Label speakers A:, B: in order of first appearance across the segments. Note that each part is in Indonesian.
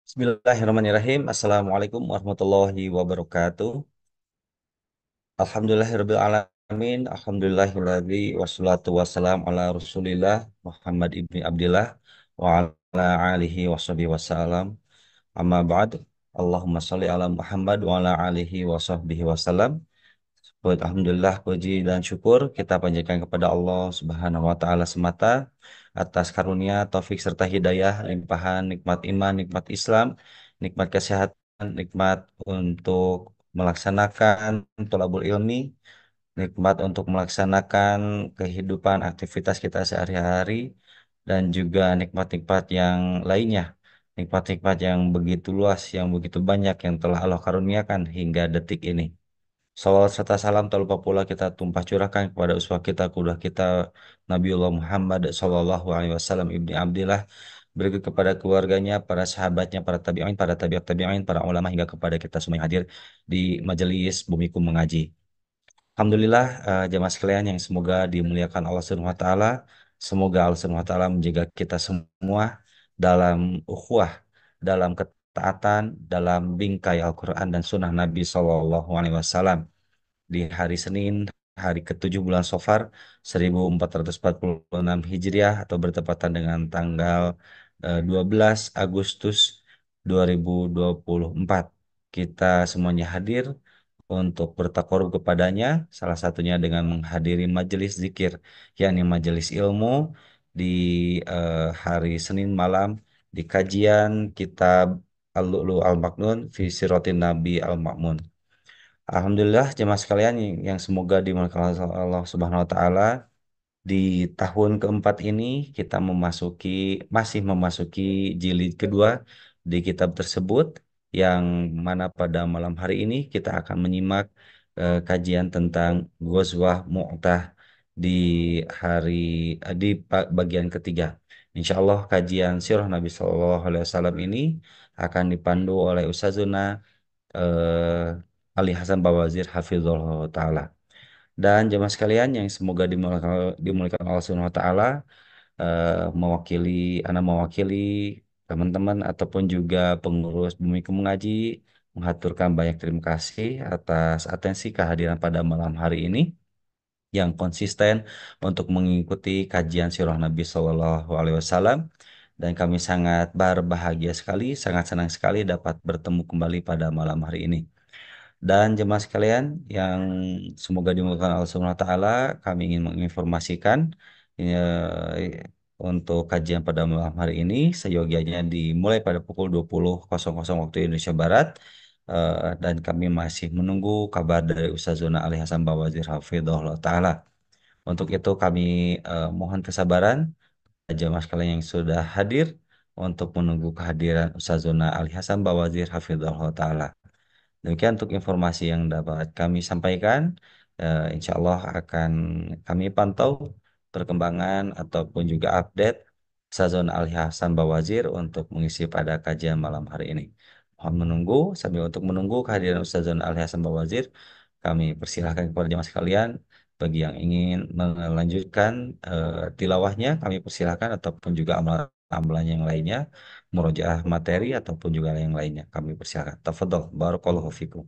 A: Bismillahirrahmanirrahim. Assalamualaikum warahmatullahi wabarakatuh. Alhamdulillahirabbil alamin. Alhamdulillahilladzi wassalatu wassalam ala Rasulillah Muhammad ibni Abdillah wa ala alihi washabihi wasallam. Amma ba'd. Allahumma shalli ala Muhammad wa ala alihi washabbihi wasallam. Alhamdulillah, puji dan syukur kita panjatkan kepada Allah Subhanahu wa taala semata atas karunia, taufik serta hidayah, limpahan nikmat iman, nikmat Islam, nikmat kesehatan, nikmat untuk melaksanakan thalabul ilmi, nikmat untuk melaksanakan kehidupan aktivitas kita sehari-hari, dan juga nikmat-nikmat yang lainnya. Nikmat-nikmat yang begitu luas, yang begitu banyak yang telah Allah karuniakan hingga detik ini. Salawat serta salam tak lupa pula kita tumpah curahkan kepada uswah kita, kudwah kita, Nabiullah Muhammad Sallallahu Alaihi Wasallam ibni Abdillah, berikut kepada keluarganya, para sahabatnya, para tabi'at tabi'in, para ulama hingga kepada kita semua yang hadir di majelis Bumiku Mengaji. Alhamdulillah, jamaah sekalian yang semoga dimuliakan Allah Subhanahu wa taala. Semoga Allah Subhanahu wa taala menjaga kita semua dalam ukhuwah, dalam ketaatan, dalam bingkai Al-Qur'an dan sunnah Nabi Sallallahu Alaihi Wasallam di hari Senin, hari ke-7 bulan Safar 1446 Hijriah atau bertepatan dengan tanggal 12 Agustus 2024. Kita semuanya hadir untuk bertakarub kepadanya, salah satunya dengan menghadiri majelis zikir, yakni majelis ilmu di hari Senin malam di kajian kitab Al-Lu'lu' Al-Maknun fi Siratin Nabi Al-Ma'mun. Alhamdulillah jemaah sekalian yang semoga dimuliakan Allah Subhanahu wa taala, di tahun keempat ini kita masih memasuki jilid kedua di kitab tersebut, yang mana pada malam hari ini kita akan menyimak kajian tentang Ghazwah Mu'tah di hari bagian ketiga. Insya Allah kajian sirah Nabi Shallallahu Alaihi Wasallam ini akan dipandu oleh Ustazuna Ali Hasan Bawazir Hafizullah Ta'ala. Dan jemaah sekalian yang semoga dimuliakan Allah Subhanahu wa taala, mewakili mewakili teman-teman ataupun juga pengurus Bumiku Mengaji menghaturkan banyak terima kasih atas atensi kehadiran pada malam hari ini yang konsisten untuk mengikuti kajian sirah Nabi Shallallahu Alaihi Wasallam, dan kami sangat berbahagia sekali, sangat senang sekali dapat bertemu kembali pada malam hari ini. Dan jemaah sekalian yang semoga dimuliakan Allah Subhanahu wa taala, kami ingin menginformasikan untuk kajian pada malam hari ini seyogianya dimulai pada pukul 20.00 waktu Indonesia Barat. Dan kami masih menunggu kabar dari Ustazuna Ali Hasan Bawazir Hafizahullah taala. Untuk itu kami mohon kesabaran jemaah sekalian yang sudah hadir untuk menunggu kehadiran Ustazuna Ali Hasan Bawazir Hafizahullah taala. Demikian untuk informasi yang dapat kami sampaikan. Insya Allah akan kami pantau perkembangan ataupun juga update Sazon Ali Hasan Bawazir untuk mengisi pada kajian malam hari ini. Mohon menunggu, sambil untuk menunggu kehadiran Ustazon Ali Hasan Bawazir, kami persilahkan kepada jemaah sekalian, bagi yang ingin melanjutkan tilawahnya, kami persilahkan, ataupun juga amalan yang lainnya, murojaah materi ataupun juga yang lainnya, kami persilakan. Tafadhol, barakallahu fikum.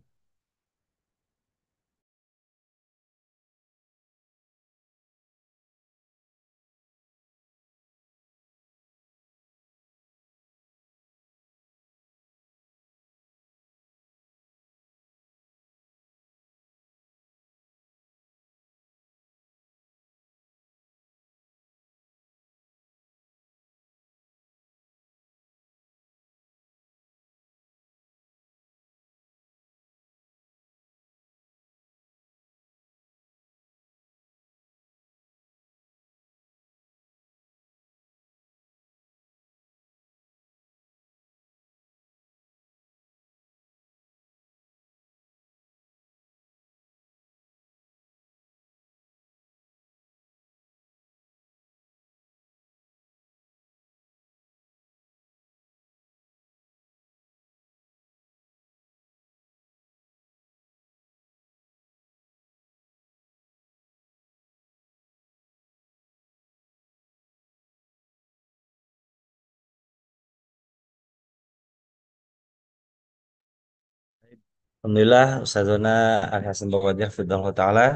A: Alhamdulillah Ustazona Al Hasan Bawajah Fidallah Ta'ala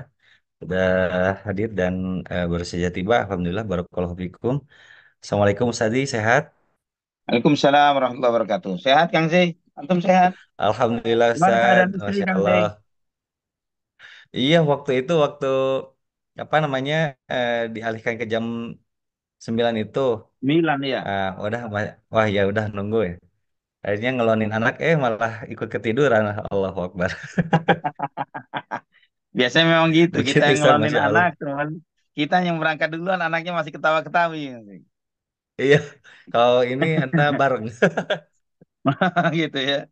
A: sudah hadir dan baru saja tiba. Alhamdulillah Barakallahu fikum. Assalamualaikum Ustazi, sehat?
B: Waalaikumsalam warahmatullahi wabarakatuh. Sehat Kang Zai? Antum sehat?
A: Alhamdulillah
B: Gimana
A: Ustaz,
B: keadaan istri
A: Masya
B: Kang Zai?
A: Allah. Iya waktu apa namanya dialihkan ke jam 9 itu.
B: Milan ya.
A: Wah ya udah nunggu ya. Akhirnya ngelonin anak malah ikut ketiduran. Allahu Akbar.
B: Biasanya memang gitu. Kita
A: Begitu
B: yang
A: Ustaz,
B: ngelonin
A: Masya Allah.
B: anak, teman. Kita yang berangkat duluan, anaknya masih ketawa-ketawi.
A: Iya, kalau ini Anda bareng.
B: Gitu ya.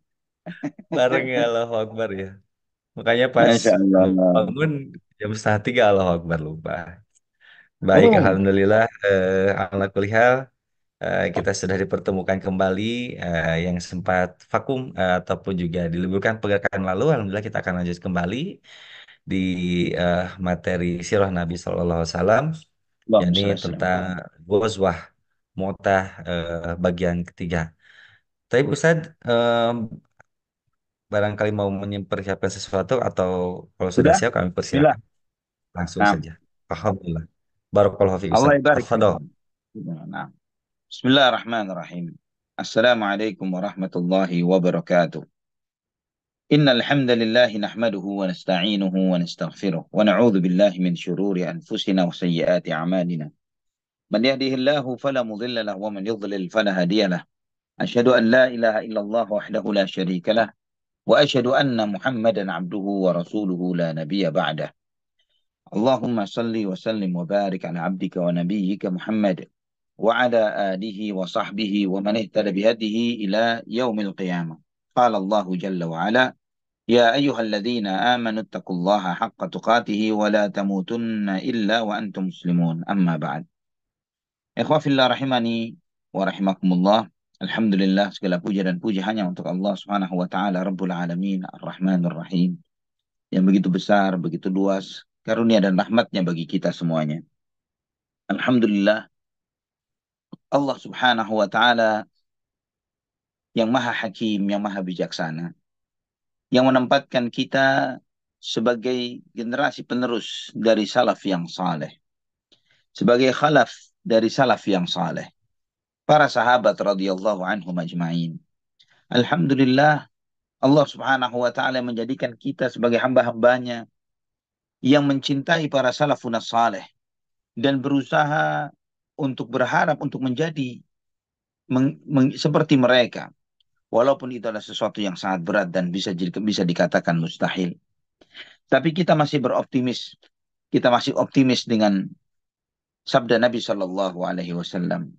A: Bareng ya Allahu Akbar ya. Makanya pas
B: Masya Allah.
A: bangun jam setengah tiga Allahu Akbar lupa. Baik,
B: Oh,
A: Alhamdulillah. Ala kulli hal, kita sudah dipertemukan kembali yang sempat vakum ataupun juga diliburkan pekan lalu. Alhamdulillah kita akan lanjut kembali di materi sirah Nabi Sallallahu Alaihi Wasallam,
B: Allahumma
A: yakni
B: sholli wa sallam.
A: tentang Ghazwah Mu'tah bagian ketiga. Tapi Ustadz, barangkali mau mempersiapkan sesuatu atau kalau sudah
B: Sudah?
A: siap kami
B: Bismillah.
A: persilakan langsung
B: Nah,
A: saja. Alhamdulillah. Barakallahu fi
B: Allah
A: Ustaz.
B: ibarik
A: Tafadhol.
B: fikum. Nah, Bismillahirrahmanirrahim. Assalamualaikum warahmatullahi wabarakatuh. إن الحمد لله نحمده ونستعينه ونستغفره ونعوذ بالله من شرور أنفسنا وسيئات أعمالنا من يهده الله فلا مضل له ومن يضلل فلا هادي له أشهد أن لا إله إلا الله وحده لا شريك له وأشهد أن محمدا عبده ورسوله لا نبي بعده اللهم صل وسلم وبارك على عبدك ونبيك محمد وعلى آله وصحبه ومن اهتدى بهديه إلى يوم القيامة قال الله جل وعلا يا أيها الذين آمنوا اتقوا الله حق تقاته ولا تموتن إلا وأنتم مسلمون أما بعد Ikhwah fillah rahimani wa rahimakumullah. Alhamdulillah segala puja dan puji hanya untuk Allah Subhanahu wa taala Rabbul Alamin Ar-Rahmanur Rahim yang begitu besar, begitu luas karunia dan rahmatnya bagi kita semuanya. Alhamdulillah Allah Subhanahu wa taala yang maha hakim, yang maha bijaksana, yang menempatkan kita sebagai generasi penerus dari salaf yang saleh, sebagai khalaf dari salaf yang saleh, para sahabat radhiyallahu anhum ajma'in. Alhamdulillah Allah Subhanahu wa taala menjadikan kita sebagai hamba-hambanya yang mencintai para salafun saleh dan berusaha untuk berharap untuk menjadi seperti mereka, walaupun itu adalah sesuatu yang sangat berat dan bisa dikatakan mustahil. Tapi kita masih beroptimis. Kita masih optimis dengan sabda Nabi Shallallahu Alaihi Wasallam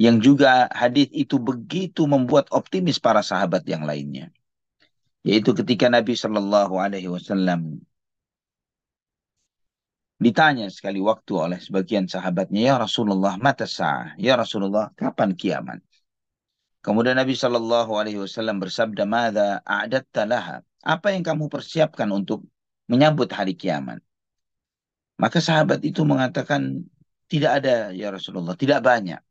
B: yang juga hadis itu begitu membuat optimis para sahabat yang lainnya. Yaitu ketika Nabi Shallallahu Alaihi Wasallam ditanya sekali waktu oleh sebagian sahabatnya, ya Rasulullah, mata sa'ah? Ya Rasulullah, kapan kiamat? Kemudian Nabi Shallallahu Alaihi Wasallam bersabda, "Mada a'datta laha?" Apa yang kamu persiapkan untuk menyambut hari kiamat? Maka sahabat itu mengatakan, tidak ada ya Rasulullah, tidak banyak.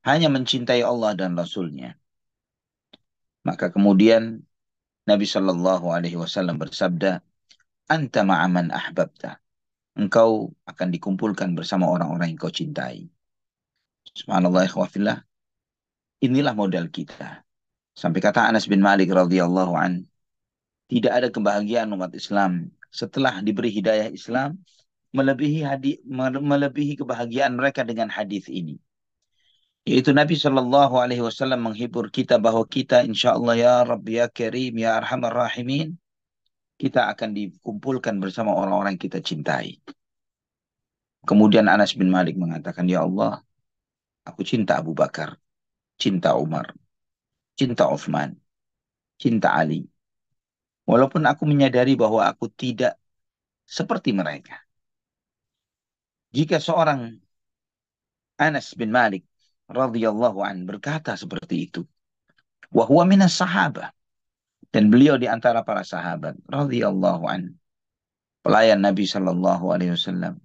B: Hanya mencintai Allah dan Rasulnya. Maka kemudian Nabi Shallallahu Alaihi Wasallam bersabda, Anta ma'aman ahbabta. Engkau akan dikumpulkan bersama orang-orang yang kau cintai. Subhanallah ikhwafillah. Inilah modal kita. Sampai kata Anas bin Malik radhiyallahu an, tidak ada kebahagiaan umat Islam setelah diberi hidayah Islam melebihi kebahagiaan mereka dengan hadis ini. Yaitu Nabi Shallallahu Alaihi Wasallam menghibur kita bahwa kita insya Allah ya Rabbi ya Karim ya Arhamar Rahimin, kita akan dikumpulkan bersama orang-orang yang kita cintai. Kemudian Anas bin Malik mengatakan, ya Allah, aku cinta Abu Bakar, cinta Umar, cinta Uthman, cinta Ali. Walaupun aku menyadari bahwa aku tidak seperti mereka. Jika seorang Anas bin Malik radhiyallahu an berkata seperti itu, wa huwa minas sahabah, dan beliau di antara para sahabat radhiyallahu an, pelayan Nabi sallallahu alaihi wasallam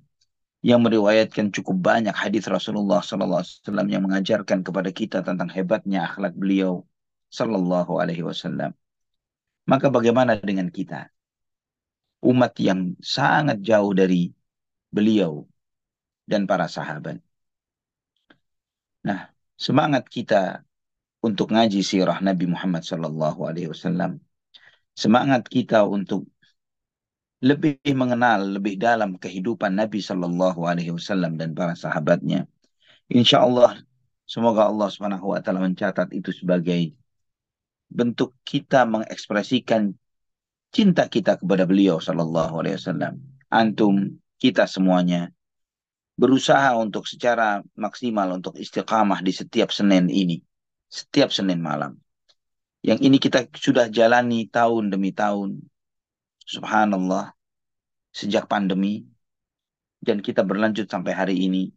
B: yang meriwayatkan cukup banyak hadis Rasulullah sallallahu alaihi wasallam yang mengajarkan kepada kita tentang hebatnya akhlak beliau sallallahu alaihi wasallam. Maka bagaimana dengan kita? Umat yang sangat jauh dari beliau dan para sahabat. Nah, semangat kita untuk ngaji sirah Nabi Muhammad SAW, semangat kita untuk lebih mengenal lebih dalam kehidupan Nabi SAW dan para sahabatnya. Insya Allah, semoga Allah Subhanahu Wa Taala mencatat itu sebagai bentuk kita mengekspresikan cinta kita kepada beliau Sallallahu Alaihi Wasallam. Antum, kita semuanya berusaha untuk secara maksimal untuk istiqamah di setiap Senin ini, setiap Senin malam. Yang ini kita sudah jalani tahun demi tahun, subhanallah, sejak pandemi, dan kita berlanjut sampai hari ini.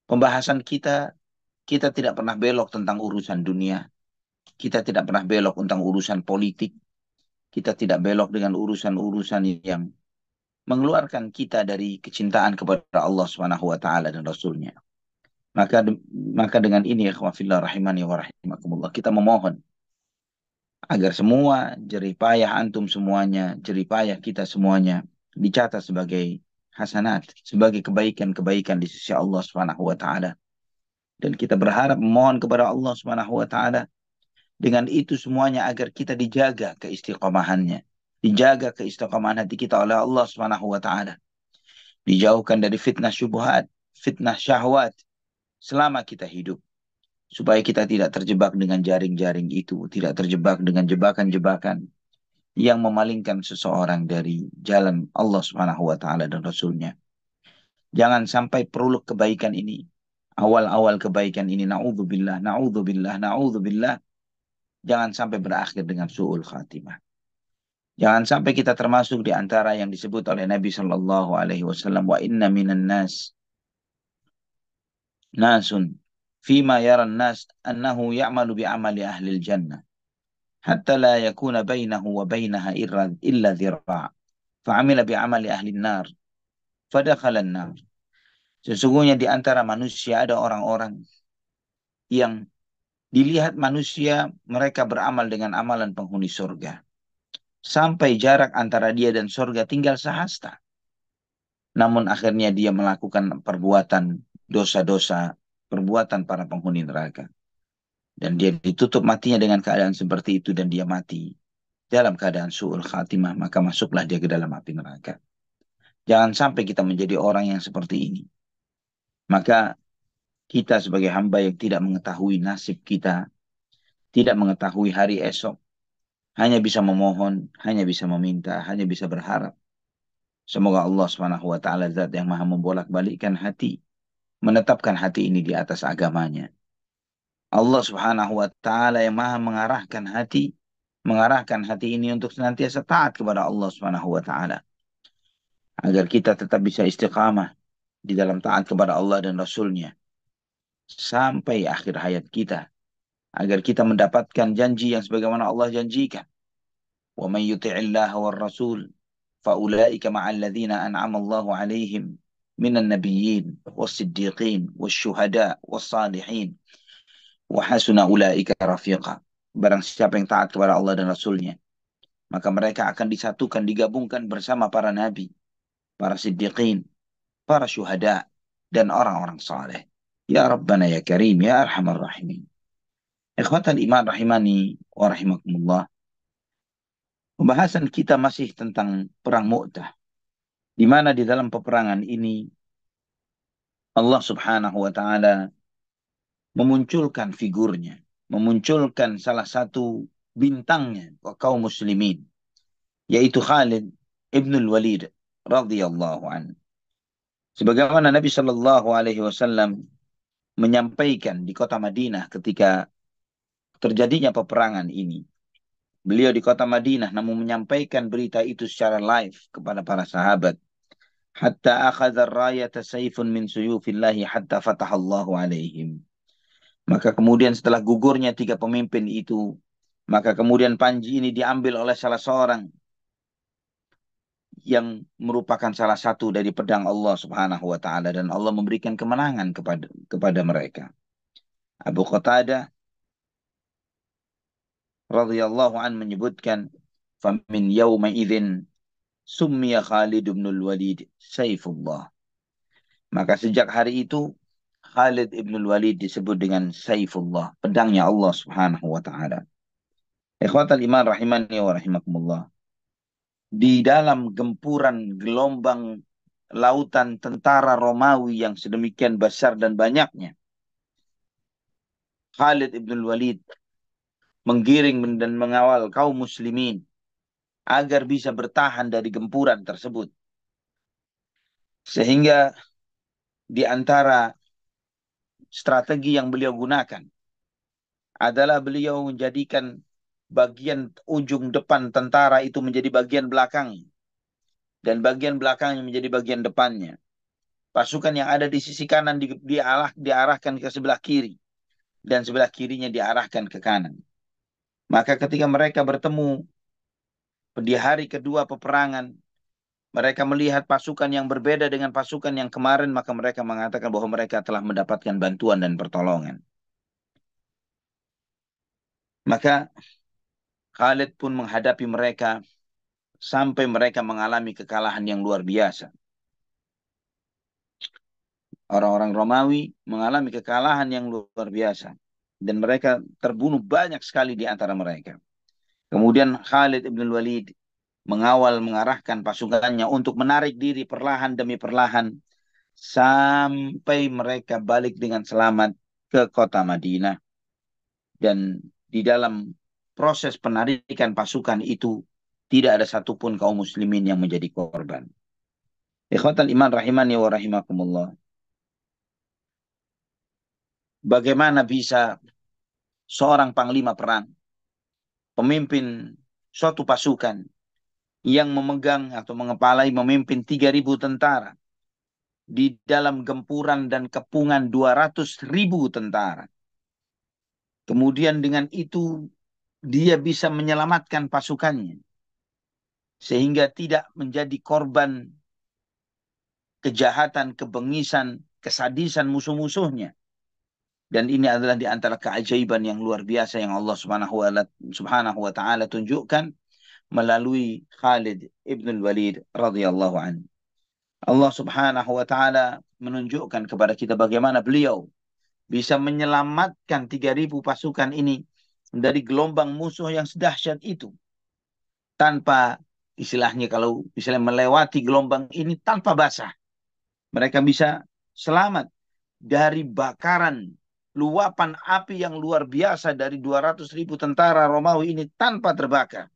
B: Pembahasan kita, kita tidak pernah belok tentang urusan dunia, kita tidak pernah belok tentang urusan politik, kita tidak belok dengan urusan-urusan yang mengeluarkan kita dari kecintaan kepada Allah Subhanahu wa taala dan Rasulnya. Maka maka dengan ini ya fillah rahimani wa rahimakumullah, kita memohon agar semua jerih payah antum semuanya, jerih payah kita semuanya dicatat sebagai hasanat, sebagai kebaikan-kebaikan di sisi Allah Subhanahu wa taala. Dan kita berharap memohon kepada Allah Subhanahu wa taala dengan itu semuanya agar kita dijaga keistiqomahannya, dijaga keistiqomahan hati kita oleh Allah Subhanahu wa taala, dijauhkan dari fitnah syubhat, fitnah syahwat selama kita hidup, supaya kita tidak terjebak dengan jaring-jaring itu, tidak terjebak dengan jebakan-jebakan yang memalingkan seseorang dari jalan Allah Subhanahu wa taala dan Rasulnya. Jangan sampai perlu kebaikan ini, awal-awal kebaikan ini, naudzubillah, naudzubillah, naudzubillah, jangan sampai berakhir dengan su'ul khatimah. Jangan sampai kita termasuk di antara yang disebut oleh Nabi Shallallahu Alaihi Wasallam, wa inna minan nas nasun fima yaran nas annahu ya'malu bi amali ahli jannah hatta la yakuna bainahu wa bainaha illa dhira' fa'amila bi amali ahli nar fadakhala an-nar. Sesungguhnya di antara manusia ada orang-orang yang dilihat manusia mereka beramal dengan amalan penghuni surga sampai jarak antara dia dan surga tinggal sehasta. Namun akhirnya dia melakukan perbuatan dosa-dosa, perbuatan para penghuni neraka. Dan dia ditutup matinya dengan keadaan seperti itu dan dia mati dalam keadaan su'ul khatimah, maka masuklah dia ke dalam api neraka. Jangan sampai kita menjadi orang yang seperti ini. Maka kita sebagai hamba yang tidak mengetahui nasib kita, tidak mengetahui hari esok, hanya bisa memohon, hanya bisa meminta, hanya bisa berharap. Semoga Allah Subhanahu wa taala zat yang maha membolak-balikkan hati, menetapkan hati ini di atas agamanya. Allah Subhanahu wa taala yang maha mengarahkan hati ini untuk senantiasa taat kepada Allah Subhanahu wa taala, agar kita tetap bisa istiqamah di dalam taat kepada Allah dan Rasulnya sampai akhir hayat kita, agar kita mendapatkan janji yang sebagaimana Allah janjikan. Wa man yuti'illah war rasul faulaika ma'al ladzina an'ama Allahu 'alaihim minan nabiyyin was-siddiqin wasyuhada was-salihin wa hasuna ulaika rafiqa. Barang siapa yang taat kepada Allah dan Rasulnya, maka mereka akan disatukan, digabungkan bersama para nabi, para siddiqin, para syuhada, dan orang-orang saleh. Ya Rabbana ya Karim, ya Arhamar Rahimin. Ikhwatan iman rahimani wa rahimakumullah. Pembahasan kita masih tentang perang Mu'tah, di mana di dalam peperangan ini Allah Subhanahu wa taala memunculkan figurnya, memunculkan salah satu bintangnya kaum muslimin, yaitu Khalid ibnul Walid radhiyallahu anhu. Sebagaimana Nabi Shallallahu Alaihi Wasallam menyampaikan di kota Madinah ketika terjadinya peperangan ini. Beliau di kota Madinah namun menyampaikan berita itu secara live kepada para sahabat. Hatta akhadha ar-rayata sayfun min suyufillahi hatta fatahallahu alaihim. Maka kemudian setelah gugurnya tiga pemimpin itu, maka kemudian panji ini diambil oleh salah seorang yang merupakan salah satu dari pedang Allah Subhanahu wa taala, dan Allah memberikan kemenangan kepada mereka. Abu Qatadah radhiyallahu an menyebutkan Famin yawma idzin summiya Khalid bin Walid Saifullah. Maka sejak hari itu Khalid ibn Walid disebut dengan Saifullah, pedangnya Allah Subhanahu wa taala. Ikhwatal iman rahimani wa rahimakumullah. Di dalam gempuran gelombang lautan tentara Romawi yang sedemikian besar dan banyaknya, Khalid ibn Walid menggiring dan mengawal kaum muslimin agar bisa bertahan dari gempuran tersebut. Sehingga di antara strategi yang beliau gunakan adalah beliau menjadikan bagian ujung depan tentara itu menjadi bagian belakang dan bagian belakangnya menjadi bagian depannya. Pasukan yang ada di sisi kanan diarahkan ke sebelah kiri dan sebelah kirinya diarahkan ke kanan. Maka ketika mereka bertemu di hari kedua peperangan, mereka melihat pasukan yang berbeda dengan pasukan yang kemarin, maka mereka mengatakan bahwa mereka telah mendapatkan bantuan dan pertolongan. Maka Khalid pun menghadapi mereka sampai mereka mengalami kekalahan yang luar biasa. Orang-orang Romawi mengalami kekalahan yang luar biasa. Dan mereka terbunuh banyak sekali di antara mereka. Kemudian Khalid ibn Walid mengawal mengarahkan pasukannya untuk menarik diri perlahan demi perlahan sampai mereka balik dengan selamat ke kota Madinah. Dan di dalam proses penarikan pasukan itu tidak ada satupun kaum muslimin yang menjadi korban. Ikhwatal iman rahimani wa rahimakumullah. Bagaimana bisa seorang panglima perang, pemimpin suatu pasukan yang memegang atau mengepalai memimpin 3.000 tentara di dalam gempuran dan kepungan 200.000 tentara. Kemudian dengan itu dia bisa menyelamatkan pasukannya sehingga tidak menjadi korban kejahatan, kebengisan, kesadisan musuh-musuhnya. Dan ini adalah di antara keajaiban yang luar biasa yang Allah Subhanahu wa taala tunjukkan melalui Khalid ibn Walid radhiyallahu anhu. Allah Subhanahu wa taala menunjukkan kepada kita bagaimana beliau bisa menyelamatkan 3.000 pasukan ini dari gelombang musuh yang sedahsyat itu tanpa istilahnya kalau misalnya melewati gelombang ini tanpa basah. Mereka bisa selamat dari bakaran luapan api yang luar biasa dari 200.000 tentara Romawi ini tanpa terbakar.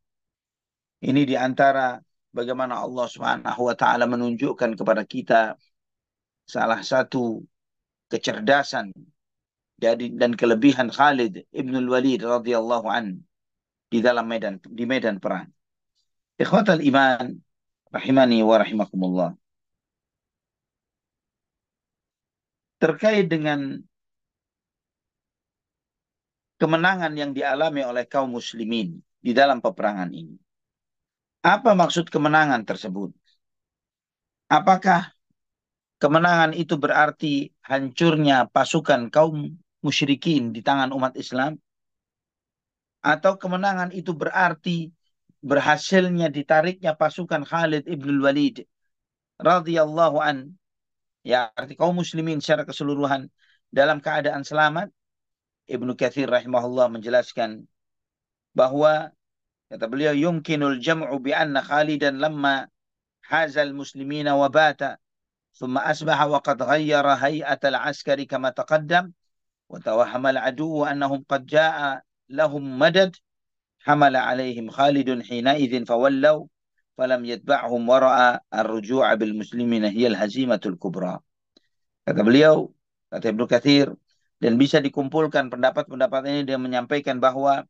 B: Ini di antara bagaimana Allah Subhanahu wa taala menunjukkan kepada kita salah satu kecerdasan dan kelebihan Khalid ibn Walid radhiyallahu an di dalam medan perang. Ikhwatal iman rahimani wa rahimakumullah. Terkait dengan kemenangan yang dialami oleh kaum muslimin di dalam peperangan ini. Apa maksud kemenangan tersebut? Apakah kemenangan itu berarti hancurnya pasukan kaum musyrikin di tangan umat Islam? Atau kemenangan itu berarti berhasilnya ditariknya pasukan Khalid ibn Walid radhiyallahu an, ya arti kaum muslimin secara keseluruhan dalam keadaan selamat? Ibnu Katsir rahimahullah menjelaskan bahwa kata beliau yumkinul jam'u bi anna Khalidan lamma hazal muslimina wa bata ثم أصبح وقد غير هيئة العسكر كما تقدم وتوهم العدو أنهم قد جاء لهم مدد حمل عليهم خالد حينئذ فولوا فلم يتبعهم ورأى الرجوع بالمسلمين هي الهزيمة الكبرى. Kata beliau, kata Ibnu Katsir, dan bisa dikumpulkan pendapat-pendapat ini dia menyampaikan bahwa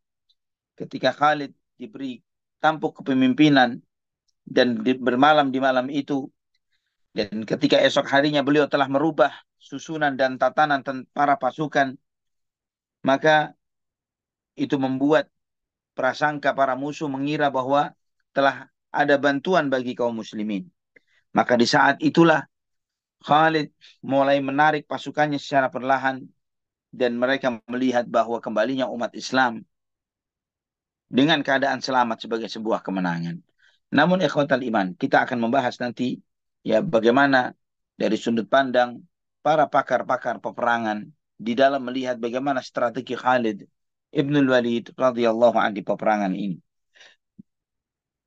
B: ketika Khalid diberi tampuk kepemimpinan dan bermalam di malam itu, dan ketika esok harinya beliau telah merubah susunan dan tatanan para pasukan, maka itu membuat prasangka para musuh mengira bahwa telah ada bantuan bagi kaum muslimin. Maka di saat itulah Khalid mulai menarik pasukannya secara perlahan dan mereka melihat bahwa kembalinya umat Islam dengan keadaan selamat sebagai sebuah kemenangan. Namun ikhwatal iman, kita akan membahas nanti ya bagaimana dari sudut pandang para pakar-pakar peperangan di dalam melihat bagaimana strategi Khalid Ibnul Walid radhiyallahu anhu di peperangan ini.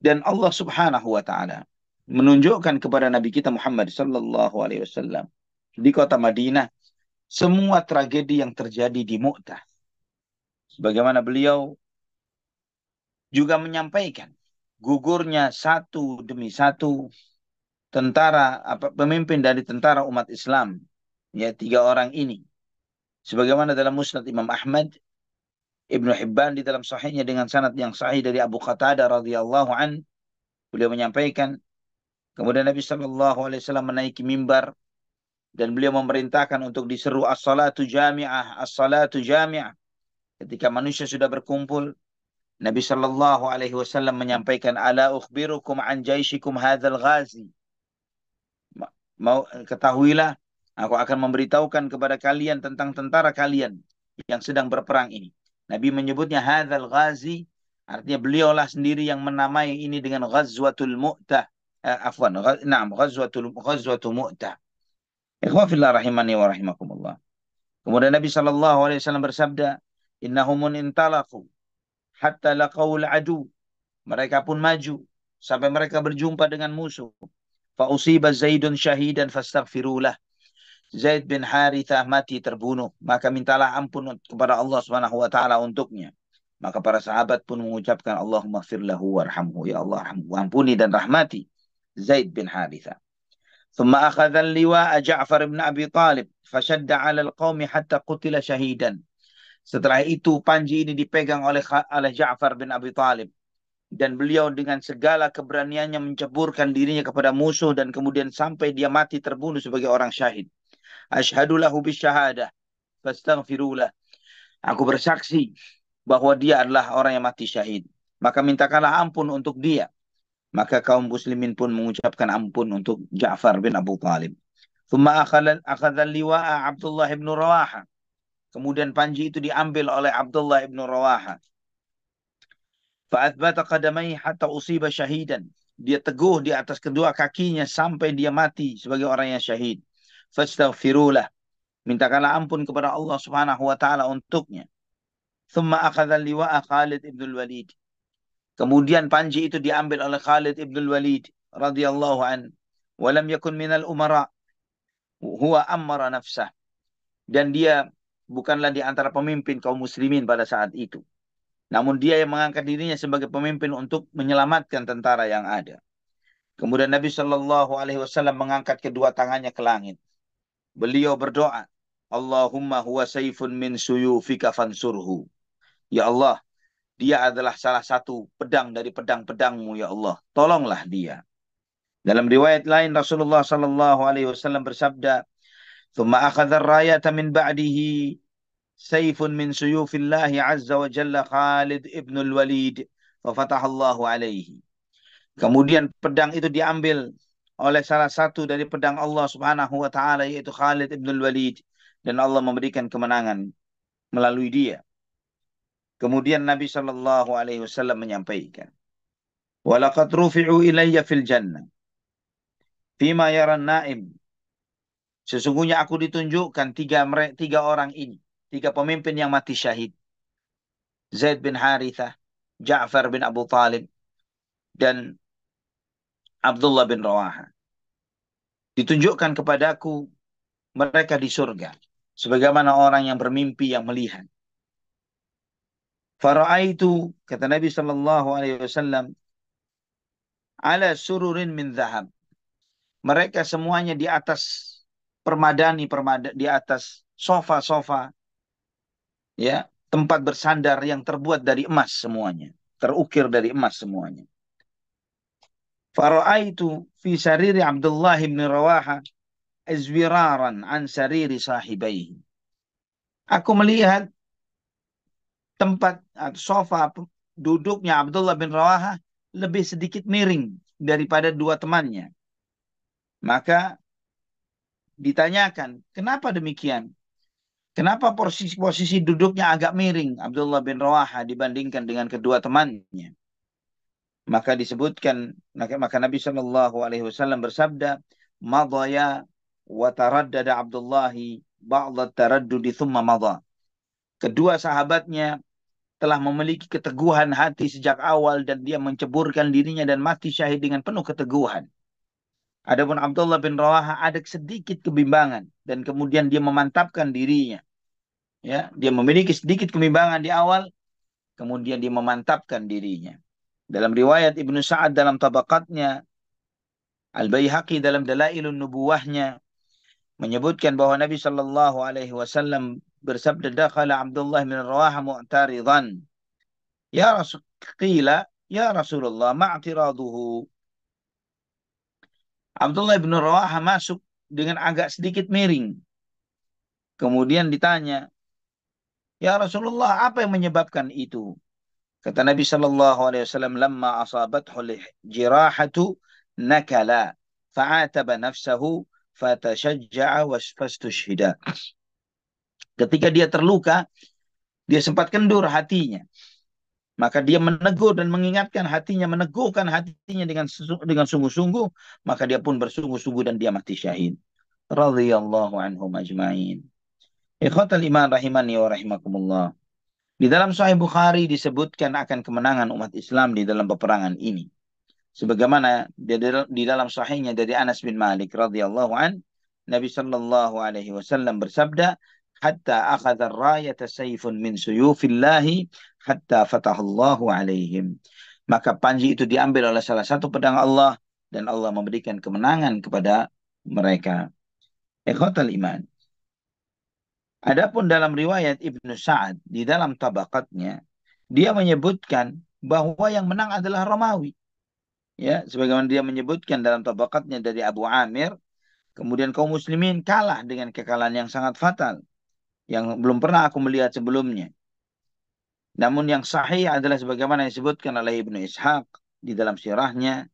B: Dan Allah Subhanahu wa taala menunjukkan kepada Nabi kita Muhammad sallallahu alaihi wasallam di kota Madinah semua tragedi yang terjadi di Mu'tah. Bagaimana beliau juga menyampaikan gugurnya satu demi satu pemimpin dari tentara umat Islam, ya 3 orang ini. Sebagaimana dalam Musnad Imam Ahmad, Ibnu Hibban di dalam sahihnya dengan sanad yang sahih dari Abu Qatadah radhiyallahu an, beliau menyampaikan, kemudian Nabi sallallahu alaihi wasallam menaiki mimbar dan beliau memerintahkan untuk diseru as-salatu jami'ah, as-salatu jami'ah. Ketika manusia sudah berkumpul, Nabi sallallahu alaihi wasallam menyampaikan, ala ukhbirukum an jaishikum hadzal ghazi. Mau ketahuilah, aku akan memberitahukan kepada kalian tentang tentara kalian yang sedang berperang ini. Nabi menyebutnya hadzal ghazi, artinya beliaulah sendiri yang menamai ini dengan Ghazwatul Mu'tah. Ghazwatul Mu'tah. Ikhwan fillah rahimani wa rahimakumullah. Kemudian Nabi sallallahu alaihi wasallam bersabda, innahumun intalaqu hatta laqawul adu. Mereka pun maju sampai mereka berjumpa dengan musuh. Fa usiba Zaidun syahidan fastaghfirulah. Zaid bin Harithah mati terbunuh, maka mintalah ampun kepada Allah Subhanahu wa taala untuknya. Maka para sahabat pun mengucapkan Allahumma ighfir lahu warhamhu, ya Allah ampuni dan rahmati Zaid bin Harithah. ثم أخذ اللواء جعفر بن أبي طالب فشد على القوم حتى قتل شهيدا. Setelah itu panji ini dipegang oleh Ja'far bin Abi Talib, dan beliau dengan segala keberaniannya menceburkan dirinya kepada musuh dan kemudian sampai dia mati terbunuh sebagai orang syahid. Asyhadu lahu bisyahadah fastaghfirulah. Aku bersaksi bahwa dia adalah orang yang mati syahid, maka mintakanlah ampun untuk dia. Maka kaum muslimin pun mengucapkan ampun untuk Ja'far bin Abu Talib. Thumma akhadha liwa'a Abdullah ibn Rawaha. Kemudian panji itu diambil oleh Abdullah ibn Rawaha. Fa'athbata qadamai hatta usiba syahidan. Dia teguh di atas kedua kakinya sampai dia mati sebagai orang yang syahid. Fastaghfirulah. Mintakanlah ampun kepada Allah Subhanahu wa taala untuknya. Thumma akhadha liwa'a Khalid ibn Walid. Kemudian panji itu diambil oleh Khalid ibn Walid radhiyallahu an. Walam yakun minal umara. Huwa ammara nafsah. Dan dia bukanlah di antara pemimpin kaum muslimin pada saat itu. Namun dia yang mengangkat dirinya sebagai pemimpin untuk menyelamatkan tentara yang ada. Kemudian Nabi Shallallahu Alaihi Wasallam mengangkat kedua tangannya ke langit. Beliau berdoa, Allahumma huwa sayfun min suyufika fansurhu. Ya Allah, dia adalah salah satu pedang dari pedang-pedangmu, ya Allah. Tolonglah dia. Dalam riwayat lain Rasulullah Shallallahu Alaihi Wasallam bersabda, "Thumma akhadha ar-rayata min ba'dihi sayfun min suyufillahi azza wa jalla Khalid ibn al-Walid fa fatahallahu alaihi." Kemudian pedang itu diambil oleh salah satu dari pedang Allah Subhanahu wa taala, yaitu Khalid ibn al-Walid, dan Allah memberikan kemenangan melalui dia. Kemudian Nabi sallallahu alaihi wasallam menyampaikan, "Wa laqad rufi'u ilayya fil jannah fima yara naim." Sesungguhnya aku ditunjukkan tiga orang ini, tiga pemimpin yang mati syahid. Zaid bin Harithah, Ja'far bin Abu Talib, dan Abdullah bin Rawaha. Ditunjukkan kepadaku mereka di surga, sebagaimana orang yang bermimpi yang melihat. Fara'aitu, kata Nabi sallallahu alaihi wasallam, ala sururin min zahab. Mereka semuanya di atas di atas sofa-sofa, ya, tempat bersandar yang terbuat dari emas semuanya, terukir dari emas semuanya. Fara'aitu fi sariri Abdullah bin Rawaha azwiraran an sariri sahibaihi. Aku melihat tempat atau sofa duduknya Abdullah bin Rawaha lebih sedikit miring daripada dua temannya. Maka ditanyakan, kenapa demikian? Kenapa posisi duduknya agak miring Abdullah bin Rawaha dibandingkan dengan kedua temannya? Maka disebutkan, maka Nabi Shallallahu Alaihi Wasallam bersabda, "Madaya wa taraddada Abdullahi ba'da taraddudi thumma madha." Kedua sahabatnya telah memiliki keteguhan hati sejak awal dan dia menceburkan dirinya dan mati syahid dengan penuh keteguhan. Adapun Abdullah bin Rawaha ada sedikit kebimbangan dan kemudian dia memantapkan dirinya. Ya, dia memiliki sedikit kebimbangan di awal, kemudian dia memantapkan dirinya. Dalam riwayat Ibnu Sa'ad dalam tabaqatnya, Al-Baihaqi dalam Dalailun Nubuwahnya menyebutkan bahwa Nabi Shallallahu Alaihi Wasallam bersabda, "Dakhala Abdullah bin Rawaha mu'taridan." Ya Rasul, qila, ya Rasulullah, ma'tiraduhu. Abdullah bin Rawaha masuk dengan agak sedikit miring. Kemudian ditanya, ya Rasulullah, apa yang menyebabkan itu? Kata Nabi sallallahu alaihi wasallam, "Lamma asabathu jirahatu nakala fa'ataba nafsahu fatashajja'a fastushhida." Ketika dia terluka, dia sempat kendur hatinya. Maka dia menegur dan mengingatkan hatinya, meneguhkan hatinya dengan sungguh-sungguh, maka dia pun bersungguh-sungguh dan dia mati syahid. Radhiyallahu anhum ajma'in. Ikhwatal iman rahimani wa rahimakumullah. Di dalam Sahih Bukhari disebutkan akan kemenangan umat Islam di dalam peperangan ini. Sebagaimana di dalam sahihnya dari Anas bin Malik radhiyallahu an, Nabi sallallahu alaihi wasallam bersabda, "Hatta akhadha ar-rayata sayfun min suyufillahi hatta fatahallahu alaihim." Maka panji itu diambil oleh salah satu pedang Allah dan Allah memberikan kemenangan kepada mereka. Ikhwatal iman. Adapun dalam riwayat Ibnu Sa'ad di dalam tabaqatnya, dia menyebutkan bahwa yang menang adalah Romawi. Ya, sebagaimana dia menyebutkan dalam tabaqatnya dari Abu Amir, kemudian kaum muslimin kalah dengan kekalahan yang sangat fatal yang belum pernah aku melihat sebelumnya. Namun yang sahih adalah sebagaimana disebutkan oleh Ibnu Ishaq di dalam sirahnya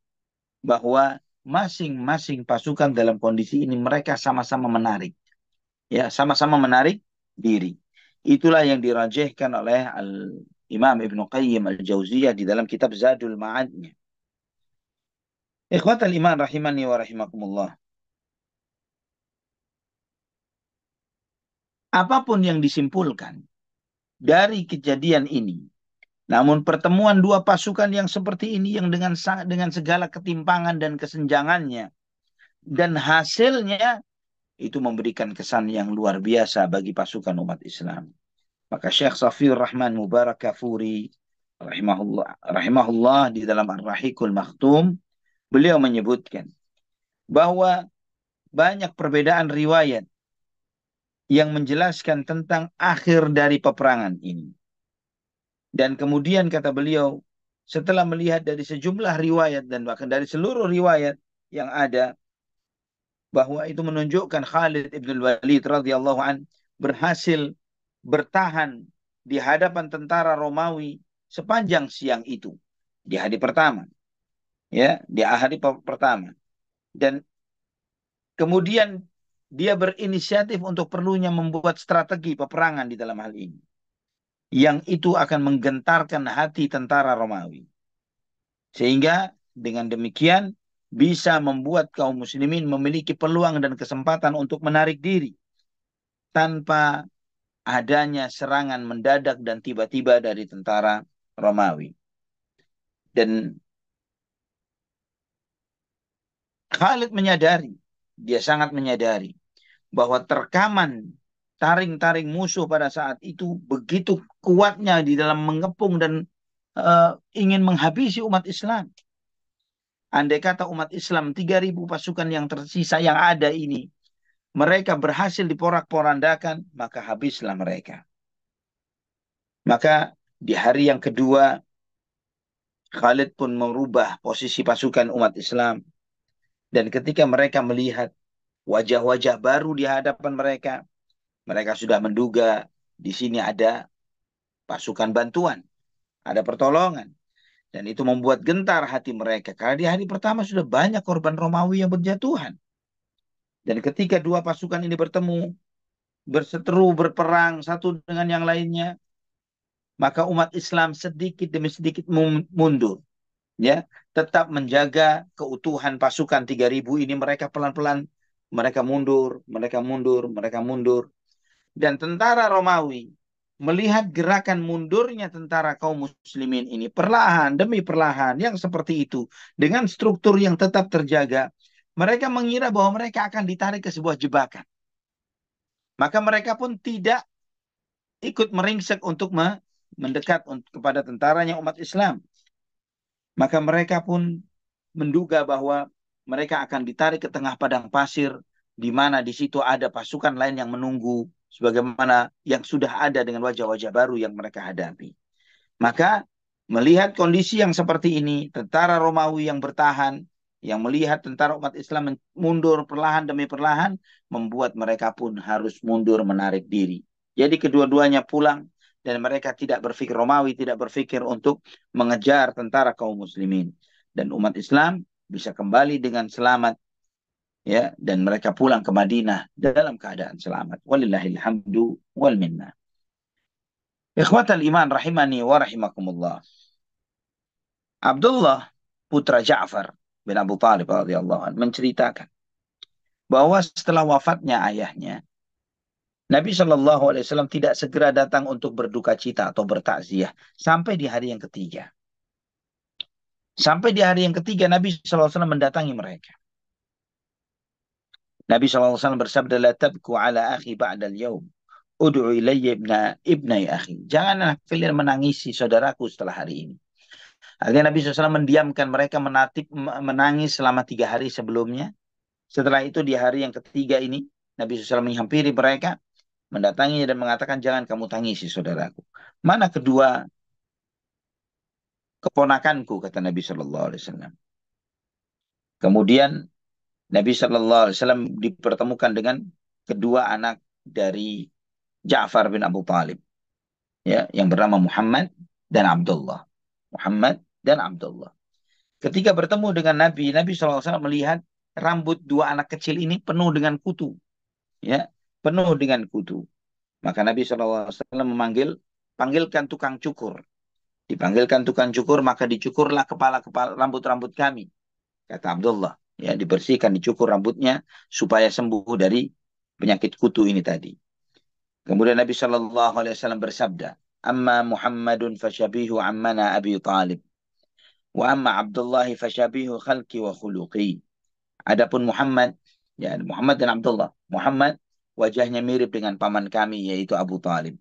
B: bahwa masing-masing pasukan dalam kondisi ini mereka sama-sama menarik. Ya, sama-sama menarik diri. Itulah yang dirajihkan oleh Imam Ibnu Qayyim Al-Jauziyah di dalam kitab Zadul Ma'adnya. Ikhwatal iman rahimani wa rahimakumullah. Apapun yang disimpulkan dari kejadian ini, namun pertemuan dua pasukan yang seperti ini yang dengan segala ketimpangan dan kesenjangannya dan hasilnya itu memberikan kesan yang luar biasa bagi pasukan umat Islam. Maka Syekh Safiyur Rahman Mubarak Kafuri rahimahullah di dalam Ar-Rahiqul Maktum, beliau menyebutkan bahwa banyak perbedaan riwayat yang menjelaskan tentang akhir dari peperangan ini. Dan kemudian kata beliau, setelah melihat dari sejumlah riwayat dan bahkan dari seluruh riwayat yang ada, bahwa itu menunjukkan Khalid ibn Walid radhiyallahu an berhasil bertahan di hadapan tentara Romawi sepanjang siang itu di hari pertama, ya, di hari pertama. Dan kemudian dia berinisiatif untuk perlunya membuat strategi peperangan di dalam hal ini, yang itu akan menggentarkan hati tentara Romawi. Sehingga dengan demikian bisa membuat kaum muslimin memiliki peluang dan kesempatan untuk menarik diri tanpa adanya serangan mendadak dan tiba-tiba dari tentara Romawi. Dan Khalid menyadari, dia sangat menyadari bahwa terkaman taring-taring musuh pada saat itu begitu kuatnya di dalam mengepung dan ingin menghabisi umat Islam. Andai kata umat Islam 3.000 pasukan yang tersisa yang ada ini, mereka berhasil diporak-porandakan, maka habislah mereka. Maka di hari yang kedua, Khalid pun merubah posisi pasukan umat Islam. Dan ketika mereka melihat wajah-wajah baru di hadapan mereka, mereka sudah menduga di sini ada pasukan bantuan, ada pertolongan. Dan itu membuat gentar hati mereka. Karena di hari pertama sudah banyak korban Romawi yang berjatuhan. Dan ketika dua pasukan ini bertemu, berseteru, berperang satu dengan yang lainnya, maka umat Islam sedikit demi sedikit mundur. Ya, tetap menjaga keutuhan pasukan 3.000 ini, mereka pelan-pelan mereka mundur, mereka mundur, mereka mundur. Dan tentara Romawi melihat gerakan mundurnya tentara kaum muslimin ini perlahan demi perlahan yang seperti itu dengan struktur yang tetap terjaga, mereka mengira bahwa mereka akan ditarik ke sebuah jebakan. Maka mereka pun tidak ikut meringsek untuk mendekat kepada tentaranya umat Islam. Maka mereka pun menduga bahwa mereka akan ditarik ke tengah padang pasir, di mana di situ ada pasukan lain yang menunggu, sebagaimana yang sudah ada dengan wajah-wajah baru yang mereka hadapi. Maka melihat kondisi yang seperti ini, tentara Romawi yang bertahan, yang melihat tentara umat Islam mundur perlahan demi perlahan, membuat mereka pun harus mundur menarik diri. Jadi kedua-duanya pulang, dan mereka tidak berpikir, Romawi tidak berpikir untuk mengejar tentara kaum muslimin. Dan umat Islam bisa kembali dengan selamat, ya, dan mereka pulang ke Madinah dalam keadaan selamat. Walillahil hamdu wal minna. Ikhwatal iman rahimani wa rahimakumullah. Abdullah putra Ja'far bin Abu Talib radhiyallahu anhu menceritakan bahwa setelah wafatnya ayahnya, Nabi Shallallahu Alaihi Wasallam tidak segera datang untuk berduka cita atau bertakziah sampai di hari yang ketiga. Sampai di hari yang ketiga Nabi Shallallahu Alaihi Wasallam mendatangi mereka. Nabi Shallallahu Alaihi Wasallam bersabda, "La tabku ala akhi ba'dal yaum. Ud'u ilayya ibnai akhi." Janganlah kalian menangisi saudaraku setelah hari ini. Akhirnya Nabi SAW mendiamkan mereka, menangis selama 3 hari sebelumnya. Setelah itu di hari yang ketiga ini, Nabi SAW menghampiri mereka, mendatanginya dan mengatakan, jangan kamu tangisi saudaraku. Mana kedua keponakanku, kata Nabi SAW. Kemudian Nabi SAW dipertemukan dengan kedua anak dari Ja'far bin Abu Talib, ya, yang bernama Muhammad dan Abdullah. Muhammad dan Abdullah. Ketika bertemu dengan Nabi, Nabi SAW melihat rambut dua anak kecil ini penuh dengan kutu, ya, penuh dengan kutu. Maka Nabi SAW panggilkan tukang cukur. Dipanggilkan tukang cukur, maka dicukurlah kepala-kepala rambut-rambut kami, kata Abdullah. Ya, dibersihkan, dicukur rambutnya supaya sembuh dari penyakit kutu ini tadi. Kemudian Nabi SAW bersabda, "Amma Muhammadun fasyabihu ammana Abi Talib. Wa amma Abdullah fasyabihu khalqi wa khuluqi." Adapun Muhammad, ya, Muhammad dan Abdullah. Muhammad wajahnya mirip dengan paman kami, yaitu Abu Talib.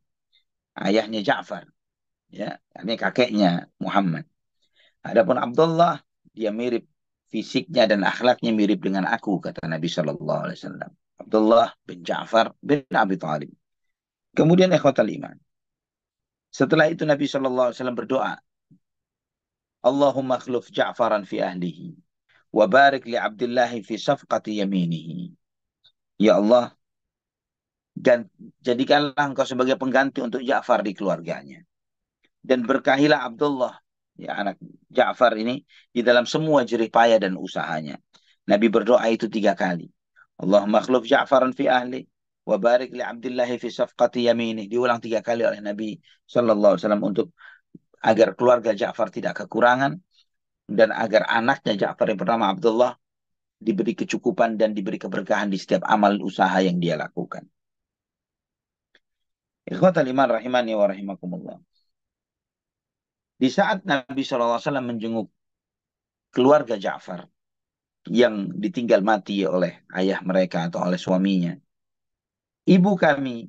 B: Ayahnya Ja'far, ya, ini kakeknya Muhammad. Adapun Abdullah, dia mirip fisiknya dan akhlaknya mirip dengan aku, kata Nabi Shallallahu Alaihi Wasallam. Abdullah bin Ja'far bin Abi Talib. Kemudian ikhwatal iman. Setelah itu Nabi Shallallahu Alaihi Wasallam berdoa, Allahumma khluf Ja'faran fi ahlihi wa barik li Abdillahi fi safqati yaminihi. Ya Allah, dan jadikanlah engkau sebagai pengganti untuk Ja'far di keluarganya. Dan berkahilah Abdullah, ya, anak Ja'far ini, di dalam semua jerih payah dan usahanya. Nabi berdoa itu 3 kali. Allahumma khluf Ja'faran fi ahli wa barik li Abdillahi fi safqati yamini. Diulang 3 kali oleh Nabi Sallallahu Alaihi Wasallam untuk agar keluarga Ja'far tidak kekurangan dan agar anaknya Ja'far yang bernama Abdullah diberi kecukupan dan diberi keberkahan di setiap amal usaha yang dia lakukan. Ikhwatal iman rahimani wa rahimakumullah. Di saat Nabi SAW menjenguk keluarga Ja'far yang ditinggal mati oleh ayah mereka atau oleh suaminya, ibu kami,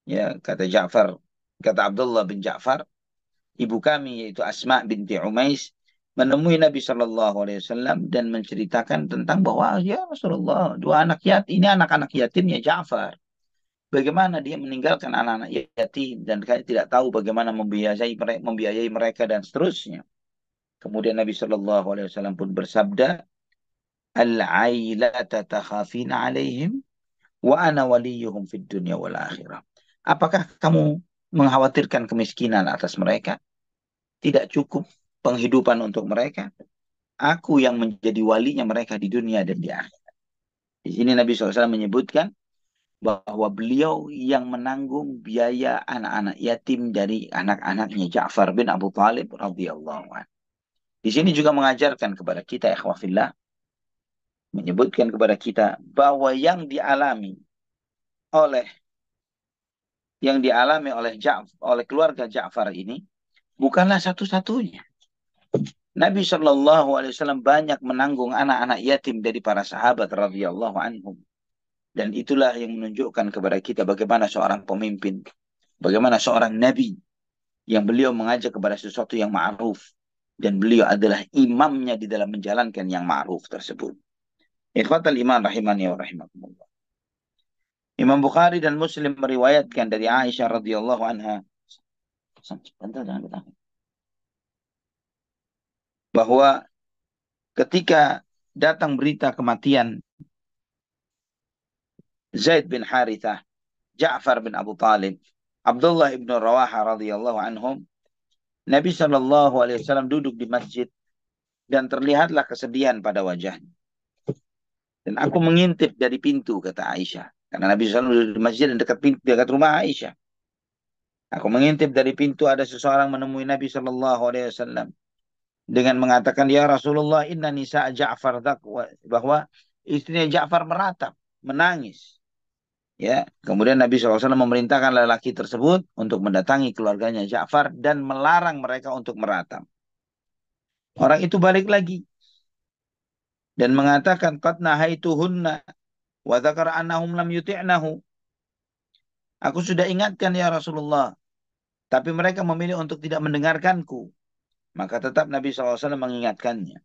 B: ya, kata Ja'far, kata Abdullah bin Ja'far, ibu kami yaitu Asma binti Umais menemui Nabi Shallallahu Alaihi Wasallam dan menceritakan tentang bahwa, ya Rasulullah, dua anak yatim ini anak-anak yatimnya Ja'far. Bagaimana dia meninggalkan anak-anak yatim dan tidak tahu bagaimana membiayai mereka dan seterusnya. Kemudian Nabi Shallallahu Alaihi Wasallam pun bersabda, "Al-ailata takhafina alaihim wa ana waliyuhum fid dunya wal akhirah." Apakah kamu mengkhawatirkan kemiskinan atas mereka? Tidak cukup penghidupan untuk mereka. Aku yang menjadi walinya mereka di dunia dan di akhirat. Di sini Nabi SAW menyebutkan bahwa beliau yang menanggung biaya anak-anak yatim dari anak-anaknya Ja'far bin Abu Thalib radhiyallahu anhu. Di sini juga mengajarkan kepada kita, ikhwah fillah, menyebutkan kepada kita bahwa oleh yang dialami oleh keluarga Ja'far ini bukanlah satu-satunya. Nabi Shallallahu Alaihi Wasallam banyak menanggung anak-anak yatim dari para sahabat radhiyallahu anhum. Dan itulah yang menunjukkan kepada kita bagaimana seorang pemimpin, bagaimana seorang nabi yang beliau mengajak kepada sesuatu yang ma'ruf. Dan beliau adalah imamnya di dalam menjalankan yang ma'ruf tersebut. Ikhwatal iman rahimani wa rahimakumullah. Imam Bukhari dan Muslim meriwayatkan dari Aisyah radhiyallahu anha bahwa ketika datang berita kematian Zaid bin Harithah, Ja'far bin Abu Talib, Abdullah ibn Rawaha radhiyallahu anhum, Nabi Shallallahu Alaihi Wasallam duduk di masjid dan terlihatlah kesedihan pada wajahnya. Dan aku mengintip dari pintu, kata Aisyah. Karena Nabi SAW duduk di masjid dan dekat pintu, dekat rumah Aisyah. Aku mengintip dari pintu ada seseorang menemui Nabi Shallallahu Alaihi Wasallam dengan mengatakan, ya Rasulullah, inna nisa Ja'far dakwa, bahwa istrinya Ja'far meratap, menangis. Ya, kemudian Nabi SAW memerintahkan lelaki tersebut untuk mendatangi keluarganya Ja'far dan melarang mereka untuk meratap. Orang itu balik lagi dan mengatakan, qad nahaituhunna wa dzakara annahum lam yuti'nahu. Aku sudah ingatkan ya Rasulullah, tapi mereka memilih untuk tidak mendengarkanku. Maka tetap Nabi SAW mengingatkannya.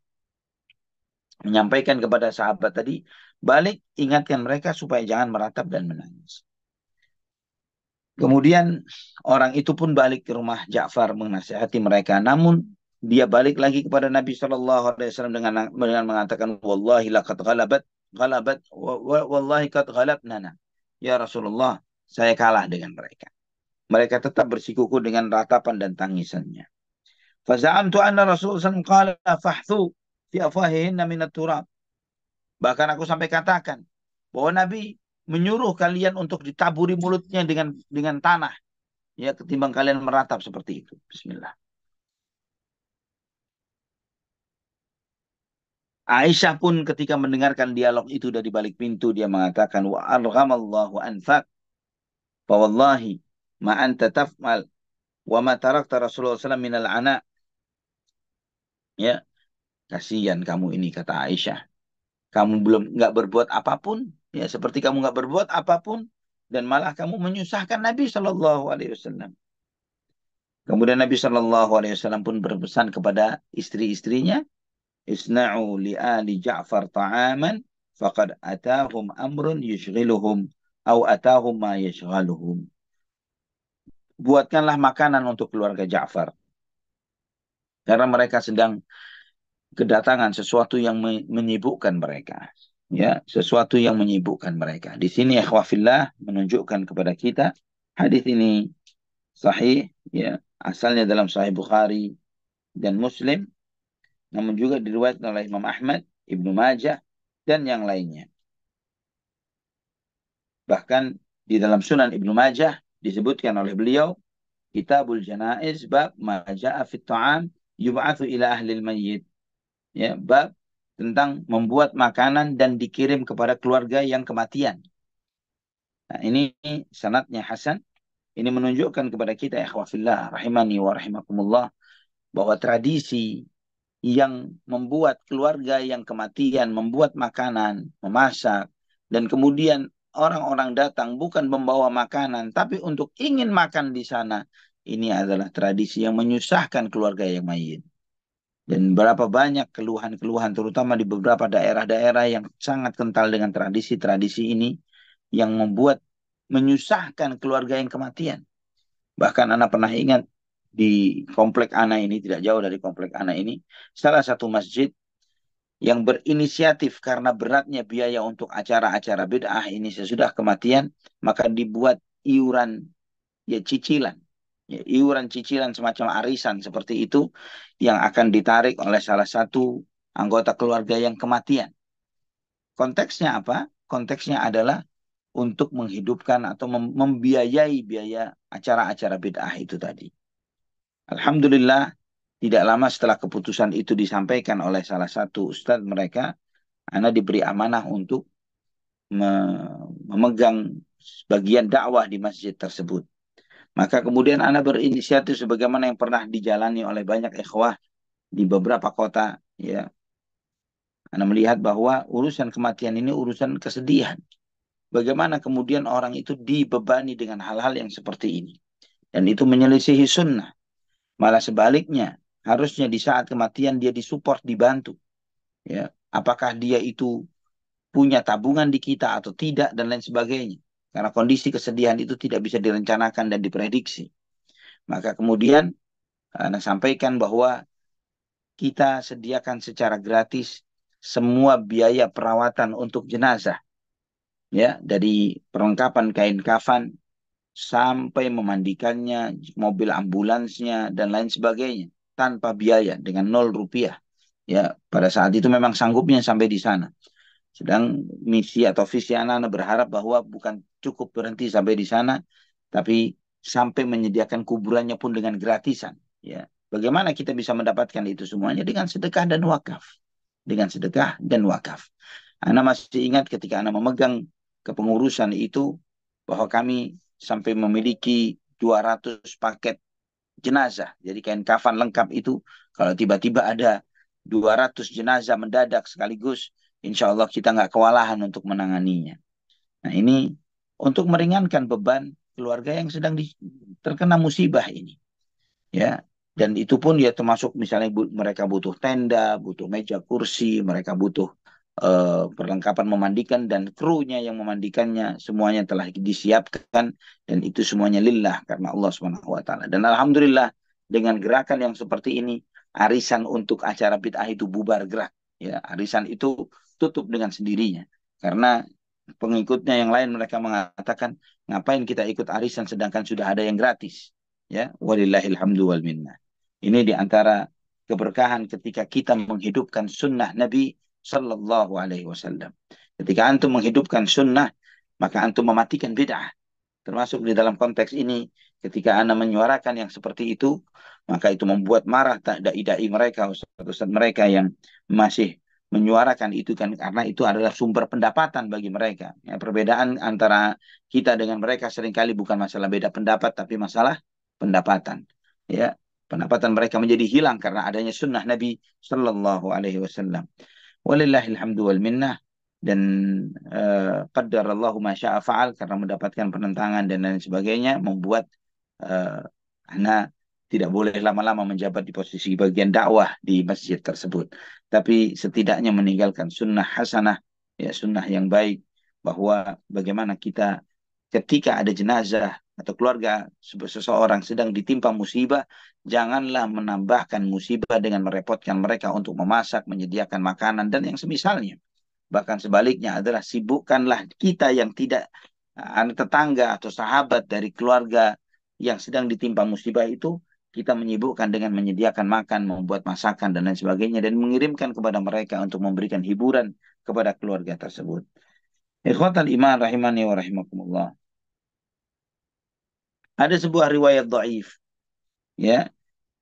B: Menyampaikan kepada sahabat tadi, balik ingatkan mereka supaya jangan meratap dan menangis. Kemudian orang itu pun balik ke rumah Ja'far menasihati mereka. Namun dia balik lagi kepada Nabi SAW dengan mengatakan, wallahi laqad wallahi qad ghalabnana. Ya Rasulullah, saya kalah dengan mereka. Mereka tetap bersikuku dengan ratapan dan tangisannya. Faza'amtu anna Rasulullah SAW qala fahthu fi afahihinna minat turab. Bahkan aku sampai katakan bahwa Nabi menyuruh kalian untuk ditaburi mulutnya dengan tanah, ya, ketimbang kalian meratap seperti itu. Bismillah. Aisyah pun ketika mendengarkan dialog itu dari balik pintu, dia mengatakan, wa arghamallahu anfak, fa wallahi ma anta taf'al wa ma tarakta Rasulullah SAW minal ana. Ya, kasihan kamu ini, kata Aisyah. Kamu belum nggak berbuat apapun, ya, seperti kamu nggak berbuat apapun, dan malah kamu menyusahkan Nabi Shallallahu Alaihi Wasallam. Kemudian Nabi Shallallahu Alaihi Wasallam pun berpesan kepada istri-istrinya, isna'u li ali Ja'far ta'aman, faqad atahum amrun yushghiluhum, au atahum ma yashghaluhum. Buatkanlah makanan untuk keluarga Ja'far, karena mereka sedang kedatangan sesuatu yang menyibukkan mereka. Ya, sesuatu yang menyibukkan mereka. Di sini ikhwafillah menunjukkan kepada kita hadis ini sahih, ya, asalnya dalam Sahih Bukhari dan Muslim, namun juga diriwayatkan oleh Imam Ahmad, Ibnu Majah, dan yang lainnya. Bahkan di dalam Sunan Ibnu Majah disebutkan oleh beliau, Kitabul Janaiz bab ma ja'a fit ta'am yub'atsu ila ahli al-mayyit. Ya, bab tentang membuat makanan dan dikirim kepada keluarga yang kematian. Nah, ini sanadnya hasan. Ini menunjukkan kepada kita, ikhwafillah rahimani wa rahimakumullah, bahwa tradisi yang membuat keluarga yang kematian membuat makanan, memasak, dan kemudian orang-orang datang bukan membawa makanan, tapi untuk ingin makan di sana. Ini adalah tradisi yang menyusahkan keluarga yang mayit. Dan berapa banyak keluhan-keluhan, terutama di beberapa daerah-daerah yang sangat kental dengan tradisi-tradisi ini, yang membuat menyusahkan keluarga yang kematian. Bahkan anak pernah ingat di komplek anak ini, tidak jauh dari komplek anak ini, salah satu masjid yang berinisiatif karena beratnya biaya untuk acara-acara bid'ah ini sesudah kematian, maka dibuat iuran, ya, cicilan. Ya, iuran cicilan semacam arisan seperti itu yang akan ditarik oleh salah satu anggota keluarga yang kematian. Konteksnya apa? Konteksnya adalah untuk menghidupkan atau membiayai biaya acara-acara bid'ah itu tadi. Alhamdulillah, tidak lama setelah keputusan itu disampaikan oleh salah satu ustadz mereka, Ana diberi amanah untuk memegang bagian dakwah di masjid tersebut. Maka kemudian Ana berinisiatif sebagaimana yang pernah dijalani oleh banyak ikhwah di beberapa kota. Ya, Ana melihat bahwa urusan kematian ini urusan kesedihan. Bagaimana kemudian orang itu dibebani dengan hal-hal yang seperti ini. Dan itu menyelisihi sunnah. Malah sebaliknya, harusnya di saat kematian dia disupport, dibantu. Ya, apakah dia itu punya tabungan di kita atau tidak dan lain sebagainya. Karena kondisi kesedihan itu tidak bisa direncanakan dan diprediksi. Maka kemudian Anda sampaikan bahwa kita sediakan secara gratis semua biaya perawatan untuk jenazah. Ya, dari perlengkapan kain kafan sampai memandikannya, mobil ambulansnya dan lain sebagainya tanpa biaya dengan 0 rupiah. Ya, pada saat itu memang sanggupnya sampai di sana. Sedang misi atau visi anak-anak berharap bahwa bukan cukup berhenti sampai di sana, tapi sampai menyediakan kuburannya pun dengan gratisan. Ya, bagaimana kita bisa mendapatkan itu semuanya dengan sedekah dan wakaf, dengan sedekah dan wakaf. Anak masih ingat ketika anak memegang kepengurusan itu bahwa kami sampai memiliki 200 paket jenazah. Jadi kain kafan lengkap itu kalau tiba-tiba ada 200 jenazah mendadak sekaligus, insya Allah kita nggak kewalahan untuk menanganinya. Nah ini untuk meringankan beban keluarga yang sedang terkena musibah ini. Ya, dan itu pun ya termasuk misalnya mereka butuh tenda, butuh meja kursi, mereka butuh perlengkapan memandikan dan krunya yang memandikannya semuanya telah disiapkan dan itu semuanya lillah karena Allah Subhanahu wa taala. Dan alhamdulillah dengan gerakan yang seperti ini arisan untuk acara bid'ah itu bubar gerak. Ya, arisan itu tutup dengan sendirinya karena pengikutnya yang lain mereka mengatakan ngapain kita ikut arisan sedangkan sudah ada yang gratis. Ya, walillahil hamdu wal minnah. Ini di antara keberkahan ketika kita menghidupkan sunnah Nabi Sallallahu Alaihi Wasallam. Ketika antum menghidupkan sunnah, maka antum mematikan bid'ah. Termasuk di dalam konteks ini, ketika Anda menyuarakan yang seperti itu, maka itu membuat marah dai-dai mereka, ustaz-ustaz mereka yang masih menyuarakan itu kan karena itu adalah sumber pendapatan bagi mereka. Ya, perbedaan antara kita dengan mereka seringkali bukan masalah beda pendapat, tapi masalah pendapatan. Ya, pendapatan mereka menjadi hilang karena adanya sunnah Nabi Sallallahu Alaihi Wasallam. Walillahilhamdu wal minnah dan qaddarallahu ma syaa fa'al karena mendapatkan penentangan dan lain sebagainya membuat uh, anak tidak boleh lama-lama menjabat di posisi bagian dakwah di masjid tersebut. Tapi setidaknya meninggalkan sunnah hasanah, ya sunnah yang baik bahwa bagaimana kita ketika ada jenazah atau keluarga seseorang sedang ditimpa musibah, janganlah menambahkan musibah dengan merepotkan mereka untuk memasak, menyediakan makanan, dan yang semisalnya. Bahkan sebaliknya adalah sibukkanlah kita yang tidak tetangga atau sahabat dari keluarga yang sedang ditimpa musibah itu, kita menyibukkan dengan menyediakan makan, membuat masakan, dan lain sebagainya, dan mengirimkan kepada mereka untuk memberikan hiburan kepada keluarga tersebut. Ikhwatal iman rahimani wa rahimakumullah. Ada sebuah riwayat dhaif ya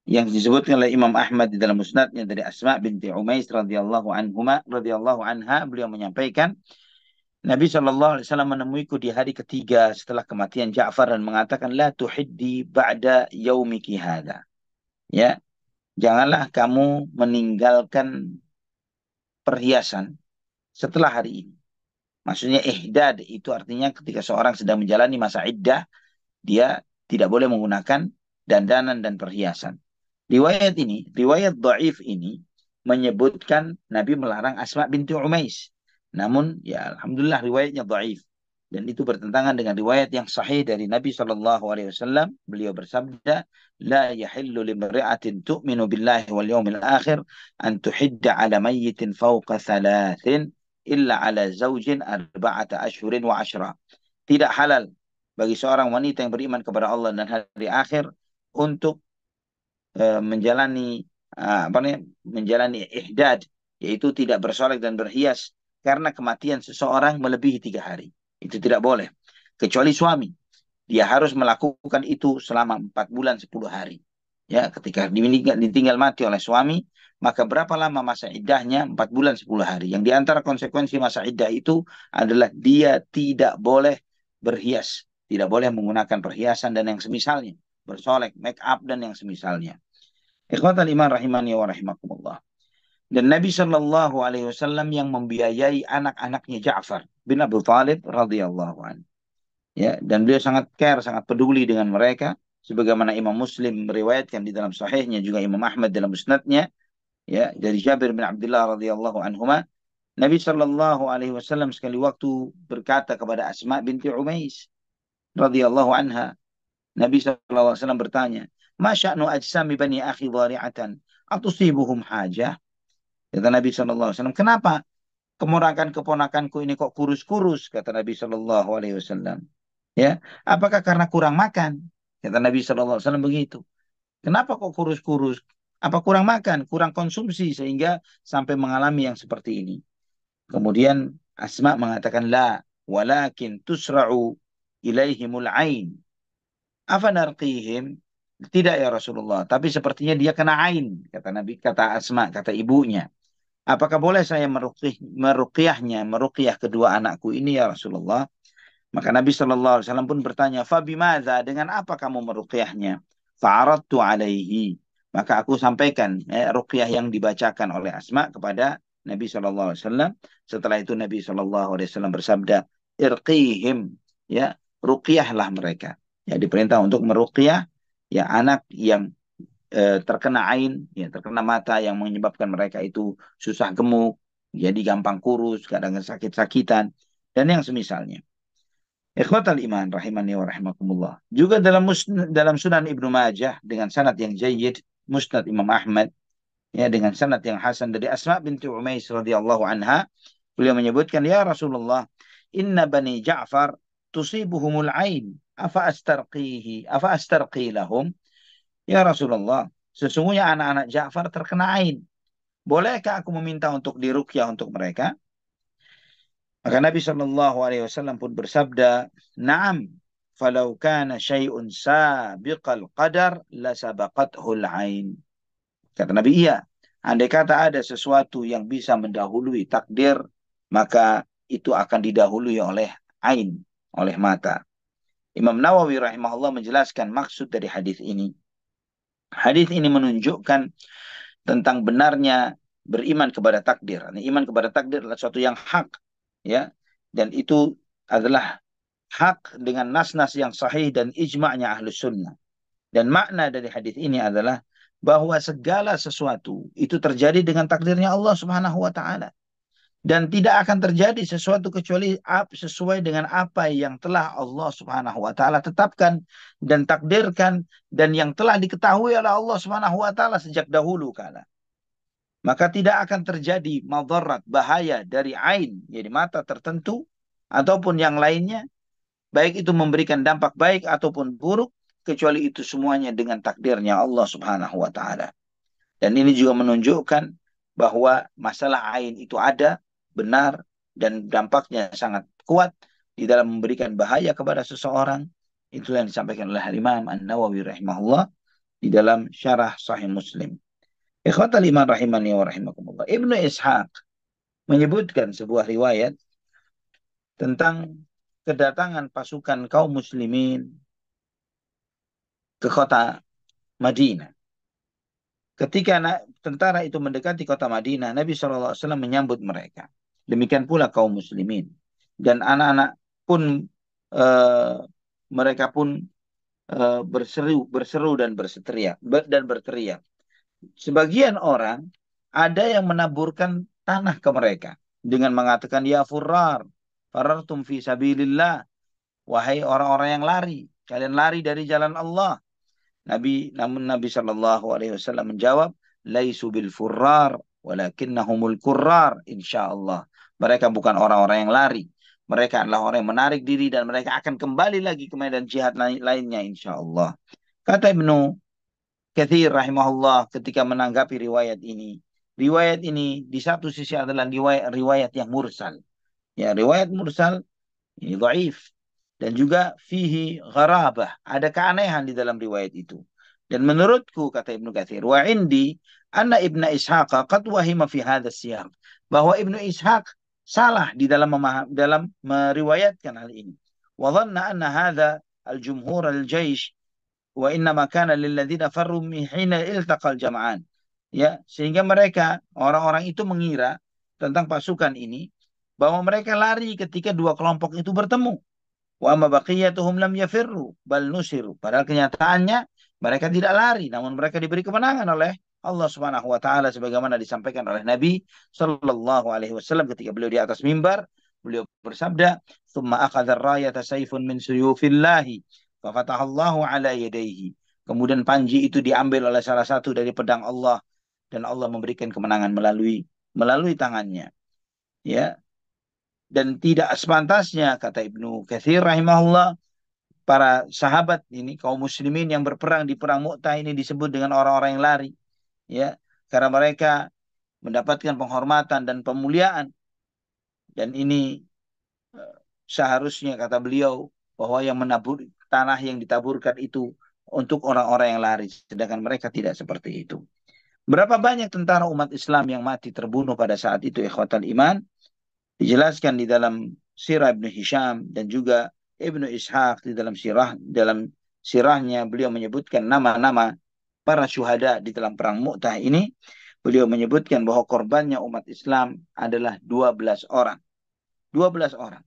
B: yang disebutkan oleh Imam Ahmad di dalam musnadnya dari Asma binti Umais radhiyallahu anha beliau menyampaikan Nabi Shallallahu Alaihi Wasallam menemuiku di hari ketiga setelah kematian Ja'far dan mengatakan la tuhiddi ba'da yaumiki hada ya janganlah kamu meninggalkan perhiasan setelah hari ini. Maksudnya ihdad itu artinya ketika seorang sedang menjalani masa iddah dia tidak boleh menggunakan dandanan dan perhiasan. Riwayat dhaif ini menyebutkan Nabi melarang Asma binti Umais. Namun ya alhamdulillah riwayatnya dhaif dan itu bertentangan dengan riwayat yang sahih dari Nabi Shallallahu alaihi wasallam. Beliau bersabda, "La yahillu limri'atin tu'minu billahi wal yawmil akhir an tuhidda 'ala mayyitin fawqa thalathin illa 'ala zawjin arba'ata ashhurin wa ashra." Tidak halal bagi seorang wanita yang beriman kepada Allah dan hari akhir untuk menjalani menjalani ihdad, yaitu tidak bersolek dan berhias karena kematian seseorang melebihi 3 hari. Itu tidak boleh. Kecuali suami. Dia harus melakukan itu selama 4 bulan 10 hari. Ya, ketika ditinggal mati oleh suami, maka berapa lama masa iddahnya? 4 bulan 10 hari. Yang diantara konsekuensi masa iddah itu adalah dia tidak boleh berhias. Tidak boleh menggunakan perhiasan dan yang semisalnya. Bersolek, make up dan yang semisalnya. Ikhwatal iman rahimani wa rahimakumullah. Dan Nabi Shallallahu Alaihi Wasallam yang membiayai anak-anaknya Ja'far bin Abu Talib radhiyallahu anhu. Ya, dan beliau sangat care, sangat peduli dengan mereka. Sebagaimana Imam Muslim meriwayatkan di dalam sahihnya, juga Imam Ahmad dalam musnadnya, ya, dari Jabir bin Abdullah radhiyallahu anhuma, Nabi Shallallahu Alaihi Wasallam sekali waktu berkata kepada Asma binti Umais radhiyallahu anha, Nabi Shallallahu Alaihi Wasallam bertanya, "Ma sya'nu ajsami bani akhi dhari'atan atusibuhum hajah?" Kata Nabi Shallallahu Alaihi Wasallam, "Kenapa keponakan-keponakanku ini kok kurus-kurus?" Kata Nabi Shallallahu Alaihi Wasallam. Ya, apakah karena kurang makan? Kata Nabi Shallallahu Alaihi Wasallam begitu. Kenapa kok kurus-kurus? Apa kurang makan, kurang konsumsi sehingga sampai mengalami yang seperti ini? Kemudian Asma mengatakan, la, walakin tusra'u ilaihimul ain. Afanarqihim? Tidak ya Rasulullah, tapi sepertinya dia kena ain, kata Nabi, kata Asma, kata ibunya. Apakah boleh saya meruqyahnya, meruqyah kedua anakku ini ya Rasulullah? Maka Nabi Shallallahu Alaihi Wasallam pun bertanya, Fabimadza, dengan apa kamu meruqyahnya? Fa'aradtu alaihi. Maka aku sampaikan ruqyah yang dibacakan oleh Asma kepada Nabi Shallallahu Alaihi Wasallam. Setelah itu Nabi Shallallahu Alaihi Wasallam bersabda, irqihim, ya, ruqyahlah mereka. Ya, diperintah untuk meruqyah ya anak yang terkena ain, ya, terkena mata yang menyebabkan mereka itu susah gemuk, jadi gampang kurus, kadang sakit-sakitan, dan yang semisalnya. Ikhwatal iman rahimani wa rahimakumullah. Juga dalam Sunan Ibnu Majah dengan sanad yang jayyid, Musnad Imam Ahmad ya dengan sanad yang hasan dari Asma binti Umais radhiyallahu anha, beliau menyebutkan, ya Rasulullah, inna bani Ja'far tusibuhumul ain, afa astarqi lahum? Ya Rasulullah, sesungguhnya anak-anak Ja'far terkena ain. Bolehkah aku meminta untuk diruqyah untuk mereka? Maka Nabi Shallallahu Alaihi Wasallam pun bersabda, "Naam, falau kana syai'un sabiqal qadar la sabaqathul ain." Kata Nabi, iya. Andai kata ada sesuatu yang bisa mendahului takdir, maka itu akan didahului oleh ain, oleh mata. Imam Nawawi rahimahullah menjelaskan maksud dari hadis ini. Hadis ini menunjukkan tentang benarnya beriman kepada takdir. Iman kepada takdir adalah sesuatu yang hak, ya, dan itu adalah hak dengan nas-nas yang sahih dan ijma'nya ahlus sunnah. Dan makna dari hadis ini adalah bahwa segala sesuatu itu terjadi dengan takdirnya Allah Subhanahu wa taala. Dan tidak akan terjadi sesuatu kecuali sesuai dengan apa yang telah Allah Subhanahu wa taala tetapkan dan takdirkan dan yang telah diketahui oleh Allah Subhanahu wa taala sejak dahulu kala. Maka tidak akan terjadi madarat, bahaya dari ain, jadi mata tertentu ataupun yang lainnya, baik itu memberikan dampak baik ataupun buruk, kecuali itu semuanya dengan takdirnya Allah Subhanahu wa taala. Dan ini juga menunjukkan bahwa masalah ain itu ada, benar, dan dampaknya sangat kuat di dalam memberikan bahaya kepada seseorang. Itu yang disampaikan oleh Imam An-Nawawi rahimahullah di dalam syarah Sahih Muslim. Ikhwatal iman rahimani wa rahimakumullah. Ibnu Ishaq menyebutkan sebuah riwayat tentang kedatangan pasukan kaum muslimin ke kota Madinah. Ketika tentara itu mendekati kota Madinah, Nabi SAW menyambut mereka. Demikian pula kaum muslimin. Dan anak-anak pun, mereka pun berseru dan berteriak. Sebagian orang ada yang menaburkan tanah ke mereka dengan mengatakan, ya furrar, farartum fi sabilillah, wahai orang-orang yang lari, kalian lari dari jalan Allah. Namun Nabi Shallallahu Alaihi Wasallam menjawab, laisu bil furrar, walakinnahumul kurrar, insyaallah. Mereka bukan orang-orang yang lari, mereka adalah orang yang menarik diri dan mereka akan kembali lagi ke medan jihad lainnya, insyaallah. Kata Ibnu Katsir rahimahullah ketika menanggapi riwayat ini. Riwayat ini di satu sisi adalah riwayat yang mursal. Ya, riwayat mursal Ini dhaif. Dan juga fihi gharabah. Ada keanehan di dalam riwayat itu. Dan menurutku, kata Ibnu Katsir, wa indi anna Ibnu Ishaq qad wahima fi hadha siyaq. Bahwa Ibnu Ishaq salah di dalam meriwayatkan hal ini. Wa dhanna anna hadha al-jumhur al-jaysh wa innama kana lilladzina farru min hina iltaqal jama'an. Ya, sehingga mereka orang-orang itu mengira tentang pasukan ini bahwa mereka lari ketika dua kelompok itu bertemu. Wa amma baqiyatuhum lam yafirru bal nusiru. Padahal kenyataannya mereka tidak lari, namun mereka diberi kemenangan oleh Allah Subhanahu wa taala sebagaimana disampaikan oleh Nabi sallallahu alaihi wasallam ketika beliau di atas mimbar, beliau bersabda, "Tsumma akhadha ar-rayata sayfun min suyufillahi fa fatahallahu ala yadayhi." Kemudian panji itu diambil oleh salah satu dari pedang Allah dan Allah memberikan kemenangan melalui tangannya. Ya, dan tidak sepantasnya kata Ibnu Katsir rahimahullah para sahabat ini kaum muslimin yang berperang di perang Mu'tah ini disebut dengan orang-orang yang lari, ya, karena mereka mendapatkan penghormatan dan pemuliaan. Dan ini seharusnya kata beliau bahwa yang menabur tanah yang ditaburkan itu untuk orang-orang yang lari, sedangkan mereka tidak seperti itu. Berapa banyak tentara umat Islam yang mati terbunuh pada saat itu, ikhwatal iman? Dijelaskan di dalam sirah Ibnu Hisham dan juga Ibnu Ishaq di dalam sirahnya beliau menyebutkan nama-nama para syuhada di dalam perang Mu'tah ini. Beliau menyebutkan bahwa korbannya umat Islam adalah 12 orang. 12 orang.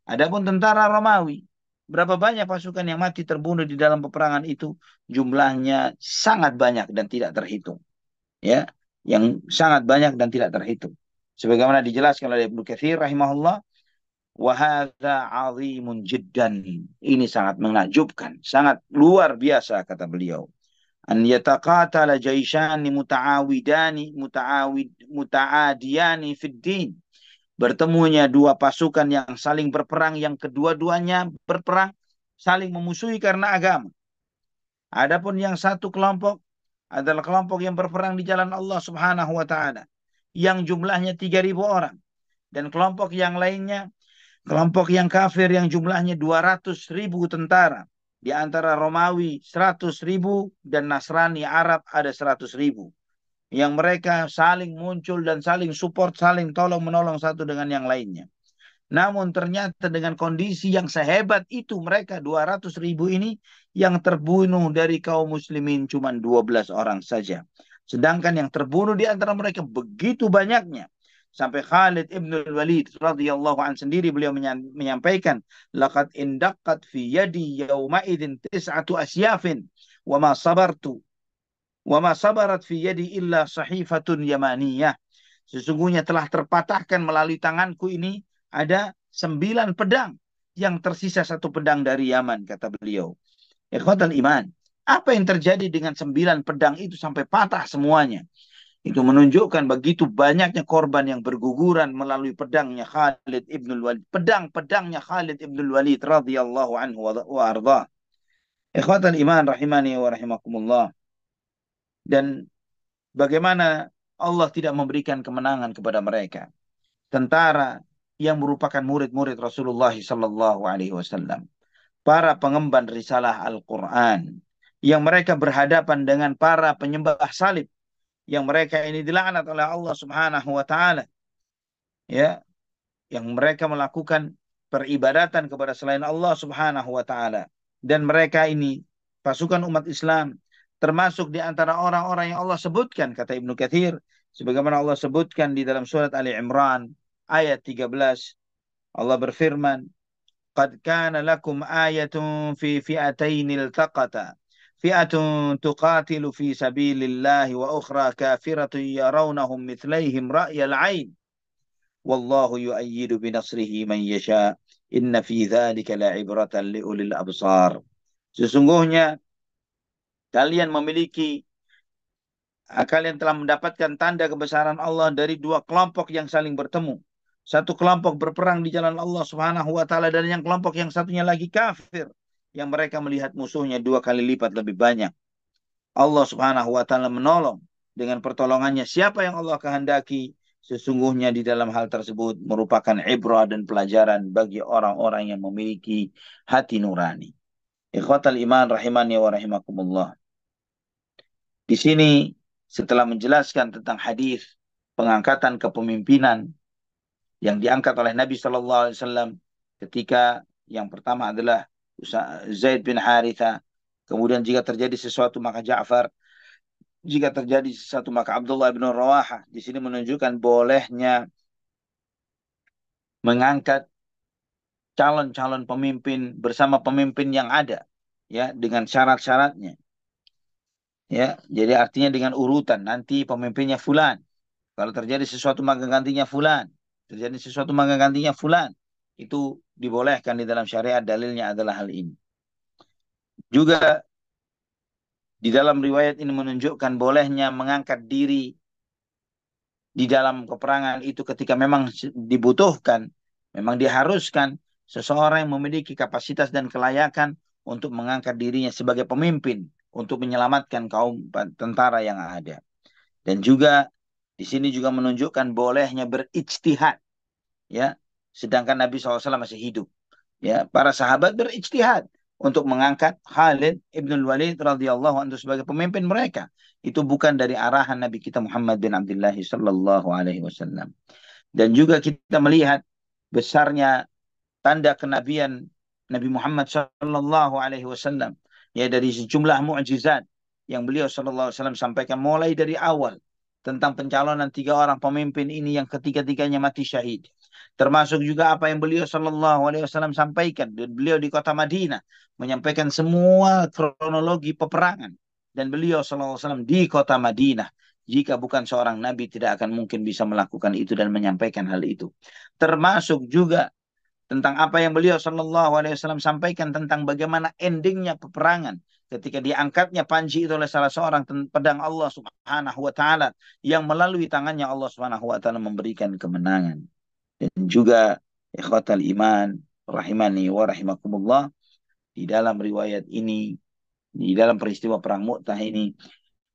B: Adapun tentara Romawi, berapa banyak pasukan yang mati terbunuh di dalam peperangan itu? Jumlahnya sangat banyak dan tidak terhitung. Ya, yang sangat banyak dan tidak terhitung. Sebagaimana dijelaskan oleh Ibnu Katsir rahimahullah, wa hadza 'azimun jiddan. Ini sangat menakjubkan, sangat luar biasa kata beliau. An yataqatala jaishani muta'adiyani fid din. Bertemunya dua pasukan yang saling berperang, yang kedua-duanya berperang saling memusuhi karena agama. Adapun yang satu kelompok adalah kelompok yang berperang di jalan Allah Subhanahu wa taala yang jumlahnya 3.000 orang, dan kelompok yang lainnya kelompok yang kafir yang jumlahnya 200.000 tentara, di antara Romawi 100.000 dan Nasrani Arab ada 100.000, yang mereka saling muncul dan saling support, saling tolong menolong satu dengan yang lainnya. Namun ternyata dengan kondisi yang sehebat itu, mereka 200.000 ini yang terbunuh dari kaum muslimin cuma 12 orang saja. Sedangkan yang terbunuh di antara mereka begitu banyaknya. Sampai Khalid ibn al-Walid radhiyallahu an sendiri beliau menyampaikan, laqad indaqat fi yadi yawma idzin tis'atu asyafin wa ma sabarat fi yadi illa sahifatun yamaniyah. Sesungguhnya telah terpatahkan melalui tanganku ini ada 9 pedang, yang tersisa 1 pedang dari Yaman, kata beliau. Ikhwatal iman, apa yang terjadi dengan 9 pedang itu sampai patah semuanya? Itu menunjukkan begitu banyaknya korban yang berguguran melalui pedangnya Khalid ibn Walid. Pedang-pedangnya Khalid ibn Walid radhiyallahu anhu wa arda. Ikhwatal iman rahimani wa rahimakumullah. Dan bagaimana Allah tidak memberikan kemenangan kepada mereka. Tentara yang merupakan murid-murid Rasulullah sallallahu alaihi wasallam, para pengemban risalah Al-Qur'an, yang mereka berhadapan dengan para penyembah salib, yang mereka ini dilaknat oleh Allah Subhanahu wa taala, ya, yang mereka melakukan peribadatan kepada selain Allah Subhanahu wa taala, dan mereka ini pasukan umat Islam termasuk di antara orang-orang yang Allah sebutkan, kata Ibnu Katsir, sebagaimana Allah sebutkan di dalam surat Ali Imran ayat 13. Allah berfirman, "Qad kana lakum ayatun fi fi'atayn iltaqata, fi'atun tuqatilu fi sabilillahi wa ukhra kafiratun yarawnahum mithlaihim ra'yal 'ain, wallahu yu'ayyidu binasrihi man yasha, inna fi dzalika la'ibratan liulil absar." Sesungguhnya kalian telah mendapatkan tanda kebesaran Allah dari dua kelompok yang saling bertemu. Satu kelompok berperang di jalan Allah Subhanahu wa taala, dan yang kelompok yang satunya lagi kafir, yang mereka melihat musuhnya 2 kali lipat lebih banyak. Allah Subhanahu wa taala menolong dengan pertolongannya siapa yang Allah kehendaki, sesungguhnya di dalam hal tersebut merupakan ibrah dan pelajaran bagi orang-orang yang memiliki hati nurani. Ikhwatal iman rahimani wa rahimakumullah. Di sini setelah menjelaskan tentang hadis pengangkatan kepemimpinan yang diangkat oleh Nabi Shallallahu Alaihi Wasallam ketika yang pertama adalah Zaid bin Haritha, kemudian jika terjadi sesuatu maka Ja'far, jika terjadi sesuatu maka Abdullah bin Rawaha. Di sini menunjukkan bolehnya mengangkat calon-calon pemimpin bersama pemimpin yang ada, ya, dengan syarat-syaratnya, ya. Jadi artinya dengan urutan, nanti pemimpinnya fulan, kalau terjadi sesuatu maka gantinya fulan, terjadi sesuatu maka gantinya fulan. Itu dibolehkan di dalam syariat, dalilnya adalah hal ini. Juga di dalam riwayat ini menunjukkan bolehnya mengangkat diri di dalam peperangan itu ketika memang dibutuhkan, memang diharuskan seseorang yang memiliki kapasitas dan kelayakan untuk mengangkat dirinya sebagai pemimpin untuk menyelamatkan kaum tentara yang ada. Dan juga di sini juga menunjukkan bolehnya berijtihad, ya. Sedangkan Nabi SAW masih hidup, ya. Para sahabat berijtihad untuk mengangkat Khalid ibn Walid radhiyallahu anhu sebagai pemimpin mereka. Itu bukan dari arahan Nabi kita Muhammad bin Abdullah sallallahu alaihi wasallam. Dan juga kita melihat besarnya tanda kenabian Nabi Muhammad sallallahu alaihi wasallam, ya, dari sejumlah mukjizat yang beliau sallallahu alaihi wasallam sampaikan mulai dari awal tentang pencalonan tiga orang pemimpin ini yang ketiga-tiganya mati syahid. Termasuk juga apa yang beliau sallallahu alaihi wasallam sampaikan. Beliau di kota Madinah menyampaikan semua kronologi peperangan, dan beliau sallallahu alaihi wasallam di kota Madinah. Jika bukan seorang nabi tidak akan mungkin bisa melakukan itu dan menyampaikan hal itu. Termasuk juga tentang apa yang beliau Shallallahu Alaihi Wasallam sampaikan tentang bagaimana endingnya peperangan ketika diangkatnya panji itu oleh salah seorang pedang Allah Subhanahu Wa Taala, yang melalui tangannya Allah Subhanahu Wa Taala memberikan kemenangan. Dan juga ikhwatal iman rahimani wa rahimakumullah, di dalam riwayat ini, di dalam peristiwa perang Mu'tah ini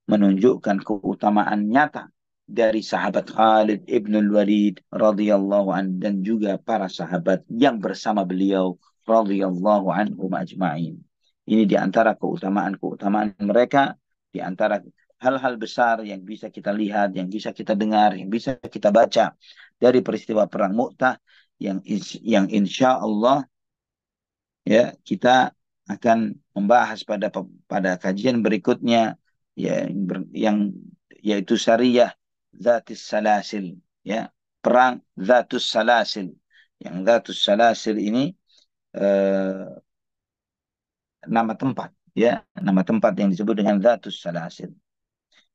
B: menunjukkan keutamaan nyata dari sahabat Khalid ibn Walid radhiyallahu an, dan juga para sahabat yang bersama beliau radhiyallahu anhum ajma'in. Ini di antara keutamaan-keutamaan mereka, di antara hal-hal besar yang bisa kita lihat, yang bisa kita dengar, yang bisa kita baca dari peristiwa perang Mu'tah, yang insya Allah, ya, kita akan membahas pada kajian berikutnya, ya, yang yaitu Syariah Zatis Salasil, ya, perang Zatus Salasil. Yang Zatus Salasil ini eh, nama tempat, ya, nama tempat yang disebut dengan Zatus Salasil.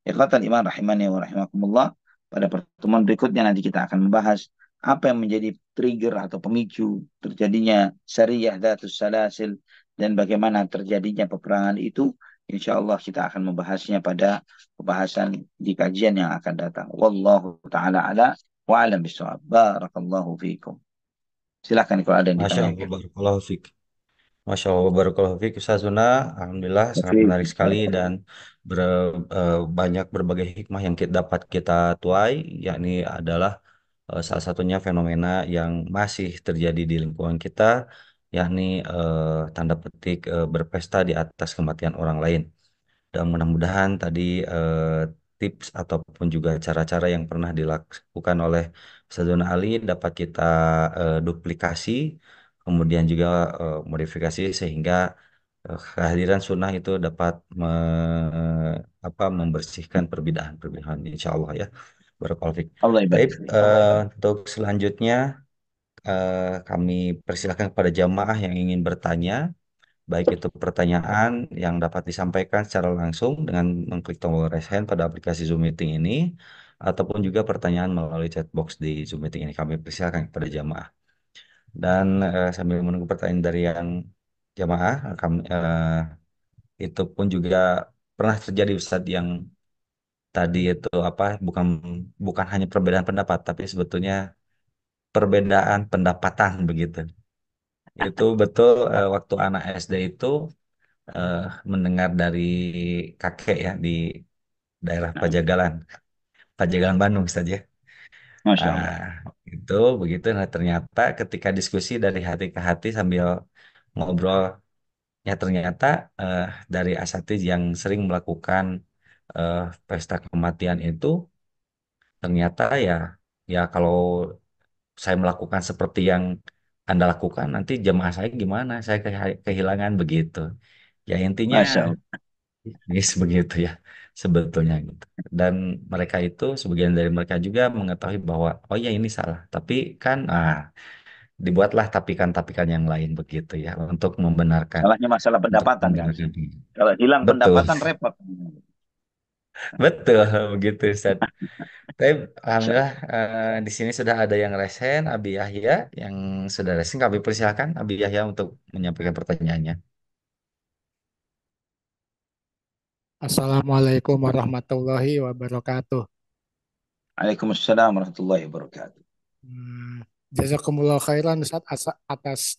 B: Ikhwatal iman rahimani wa rahimakumullah. Pada pertemuan berikutnya nanti kita akan membahas apa yang menjadi trigger atau pemicu terjadinya syariah Dhatus Salasil dan bagaimana terjadinya peperangan itu. Insya Allah kita akan membahasnya pada pembahasan di kajian yang akan datang. Wallahu ta'ala ala wa alam bisawab. Barakallahu fiikum. Silakan kalau ada yang
A: Masya Allah,
B: ditanyakan.
A: barakallahu fiik. Masya Allah, barakallahu fiik, Ustaz Zuna. Alhamdulillah, sangat menarik sekali dan banyak berbagai hikmah yang dapat kita tuai, yakni adalah salah satunya fenomena yang masih terjadi di lingkungan kita, yakni tanda petik berpesta di atas kematian orang lain. Dan mudah-mudahan tadi tips ataupun juga cara-cara yang pernah dilakukan oleh Ustazuna Ali dapat kita duplikasi, kemudian juga modifikasi sehingga kehadiran sunnah itu dapat membersihkan perbedaan-perbedaan, insya Allah ya. Barakallahu fiik.
B: Allah
A: Baik,
B: ibarik.
A: untuk selanjutnya kami persilahkan kepada jamaah yang ingin bertanya. Baik itu pertanyaan yang dapat disampaikan secara langsung dengan mengklik tombol raise hand pada aplikasi Zoom Meeting ini, ataupun juga pertanyaan melalui chat box di Zoom Meeting ini. Kami persilakan kepada jamaah. Dan sambil menunggu pertanyaan dari yang jamaah, itu pun juga pernah terjadi Ustadz yang tadi itu bukan bukan hanya perbedaan pendapat, tapi sebetulnya perbedaan pendapatan begitu. Itu betul waktu anak SD itu eh, mendengar dari kakek ya di daerah
B: Nah,
A: Pajagalan, Pajagalan Bandung saja.
B: Masya
A: Ah,
B: Allah.
A: itu begitu. Nah, ternyata ketika diskusi dari hati ke hati sambil ngobrol, ya ternyata eh, dari asatidz yang sering melakukan eh, pesta kematian itu ternyata ya kalau saya melakukan seperti yang Anda lakukan, nanti jemaah saya gimana? Saya kehilangan begitu. Ya intinya
B: Masya Allah.
A: yes, begitu ya sebetulnya gitu. Dan mereka itu sebagian dari mereka juga mengetahui bahwa oh ya ini salah. Tapi kan dibuatlah tapikan-tapikan yang lain begitu ya untuk membenarkan
B: Salahnya masalah
A: untuk
B: pendapatan ini.
A: membenarkan ini.
B: Kalau hilang
A: Betul.
B: pendapatan repot.
A: Betul begitu Ustaz. Tapi
B: Masya
A: alhamdulillah
B: Allah.
A: di sini sudah ada yang resen Abi Yahya yang sudah resen kami persilakan Abi Yahya untuk menyampaikan pertanyaannya.
C: Assalamualaikum warahmatullahi wabarakatuh.
B: Waalaikumsalam warahmatullahi wabarakatuh.
C: Jazakumullah khairan Ustaz atas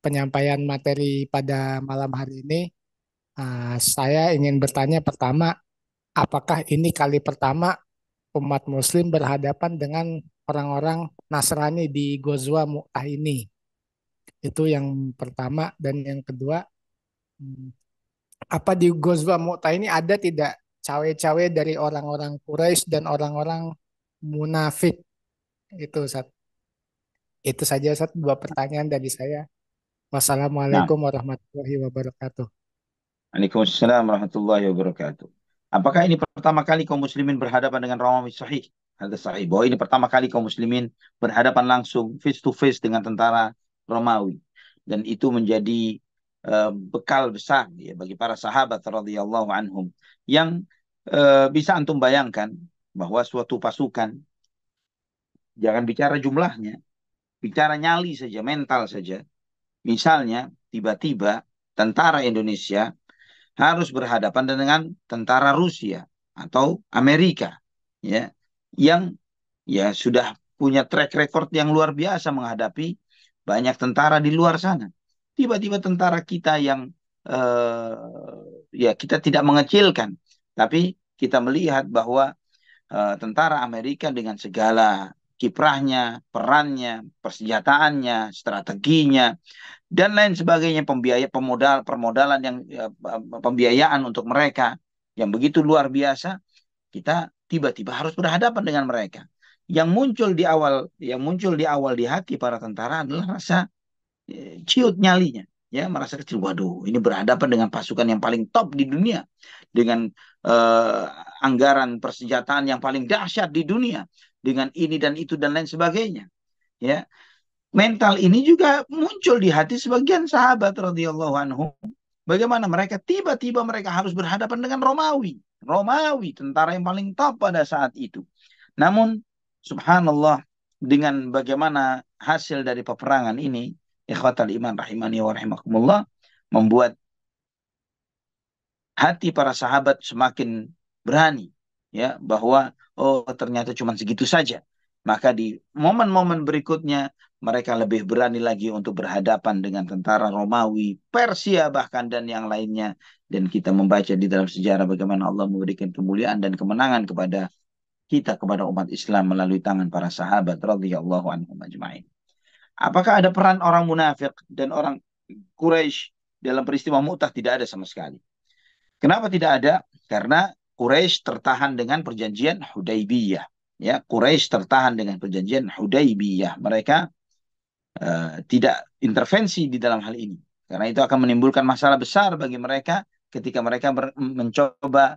C: penyampaian materi pada malam hari ini. Saya ingin bertanya pertama, apakah ini kali pertama umat Muslim berhadapan dengan orang-orang Nasrani di Ghazwa Mu'tah ini? Itu yang pertama. Dan yang kedua, hmm, apa di Ghazwa Mu'tah ini ada tidak cawe-cawe dari orang-orang Quraisy dan orang-orang munafik? Itu Ustaz. Itu saja Ustaz, dua pertanyaan dari saya.
B: Nah,
C: Wassalamualaikum warahmatullahi wabarakatuh.
B: Waalaikumsalam warahmatullahi wabarakatuh. Apakah ini pertama kali kaum muslimin berhadapan dengan Romawi sahih? Hadis sahih. Bahwa ini pertama kali kaum muslimin berhadapan langsung face to face dengan tentara Romawi. Dan itu menjadi bekal besar ya, bagi para sahabat radhiyallahu anhum yang bisa antum bayangkan bahwa suatu pasukan, jangan bicara jumlahnya, bicara nyali saja, mental saja. Misalnya tiba-tiba tentara Indonesia harus berhadapan dengan tentara Rusia atau Amerika, ya, yang ya sudah punya track record yang luar biasa menghadapi banyak tentara di luar sana. Tiba-tiba tentara kita yang ya kita tidak mengecilkan, tapi kita melihat bahwa tentara Amerika dengan segala kiprahnya, perannya, persenjataannya, strateginya, dan lain sebagainya, permodalan yang pembiayaan untuk mereka yang begitu luar biasa, kita tiba-tiba harus berhadapan dengan mereka. Yang muncul di awal di hati para tentara adalah rasa ciut nyalinya, ya, merasa kecil. Waduh, ini berhadapan dengan pasukan yang paling top di dunia, dengan eh, anggaran persenjataan yang paling dahsyat di dunia, dengan ini dan itu dan lain sebagainya. Ya, mental ini juga muncul di hati sebagian sahabat radhiyallahu anhum. Bagaimana mereka tiba-tiba mereka harus berhadapan dengan Romawi. Romawi, tentara yang paling top pada saat itu. Namun, subhanallah, dengan bagaimana hasil dari peperangan ini, ikhwatal iman rahimani wa rahimakumullah, membuat hati para sahabat semakin berani, ya, bahwa oh ternyata cuma segitu saja. Maka di momen-momen berikutnya mereka lebih berani lagi untuk berhadapan dengan tentara Romawi, Persia bahkan dan yang lainnya. Dan kita membaca di dalam sejarah bagaimana Allah memberikan kemuliaan dan kemenangan kepada kita, kepada umat Islam melalui tangan para sahabat radhiyallahu anhum ajma'in. Apakah ada peran orang munafik dan orang Quraisy dalam peristiwa Mu'tah? Tidak ada sama sekali. Kenapa tidak ada? Karena Quraisy tertahan dengan perjanjian Hudaybiyah. Ya, Quraisy tertahan dengan perjanjian Hudaybiyah. Mereka tidak intervensi di dalam hal ini. Karena itu akan menimbulkan masalah besar bagi mereka ketika mereka mencoba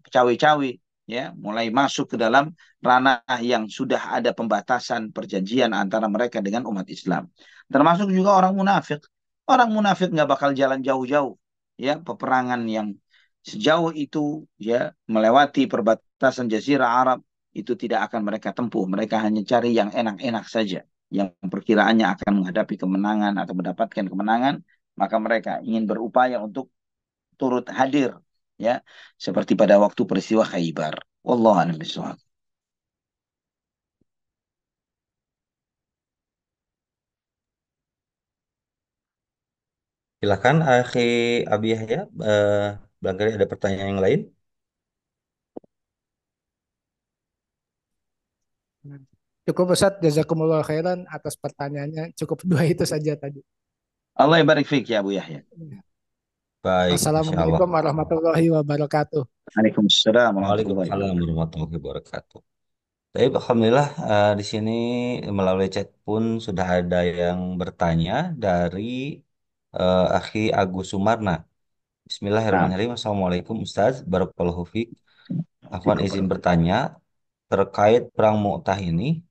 B: cawe-cawe, ya, mulai masuk ke dalam ranah yang sudah ada pembatasan perjanjian antara mereka dengan umat Islam. Termasuk juga orang munafik. Orang munafik nggak bakal jalan jauh-jauh, ya, peperangan yang sejauh itu, ya, melewati perbatasan Jazirah Arab itu tidak akan mereka tempuh. Mereka hanya cari yang enak-enak saja, yang perkiraannya akan menghadapi kemenangan atau mendapatkan kemenangan, maka mereka ingin berupaya untuk turut hadir, ya, seperti pada waktu peristiwa Khaybar. Wallahu a'lam bishawab.
A: Silakan Akhi Abi Yahya, eh, barangkali ada pertanyaan yang lain.
C: Cukup Ustadz, jazakumullah khairan atas pertanyaannya. Cukup dua itu saja tadi.
B: Allah barik fik ya Abu Yahya.
A: Baik, Masya Allah.
C: Assalamualaikum warahmatullahi wabarakatuh.
B: Waalaikumsalam warahmatullahi
A: Waalaikumsalam
B: wabarakatuh.
A: warahmatullahi wabarakatuh. Tapi Alhamdulillah di sini melalui chat pun sudah ada yang bertanya dari Akhi Agus Sumarna.
B: Nah,
A: Bismillahirrahmanirrahim. Assalamualaikum Ustaz, Barakallahu Fiq. Afwan izin bertanya terkait perang Mu'tah ini,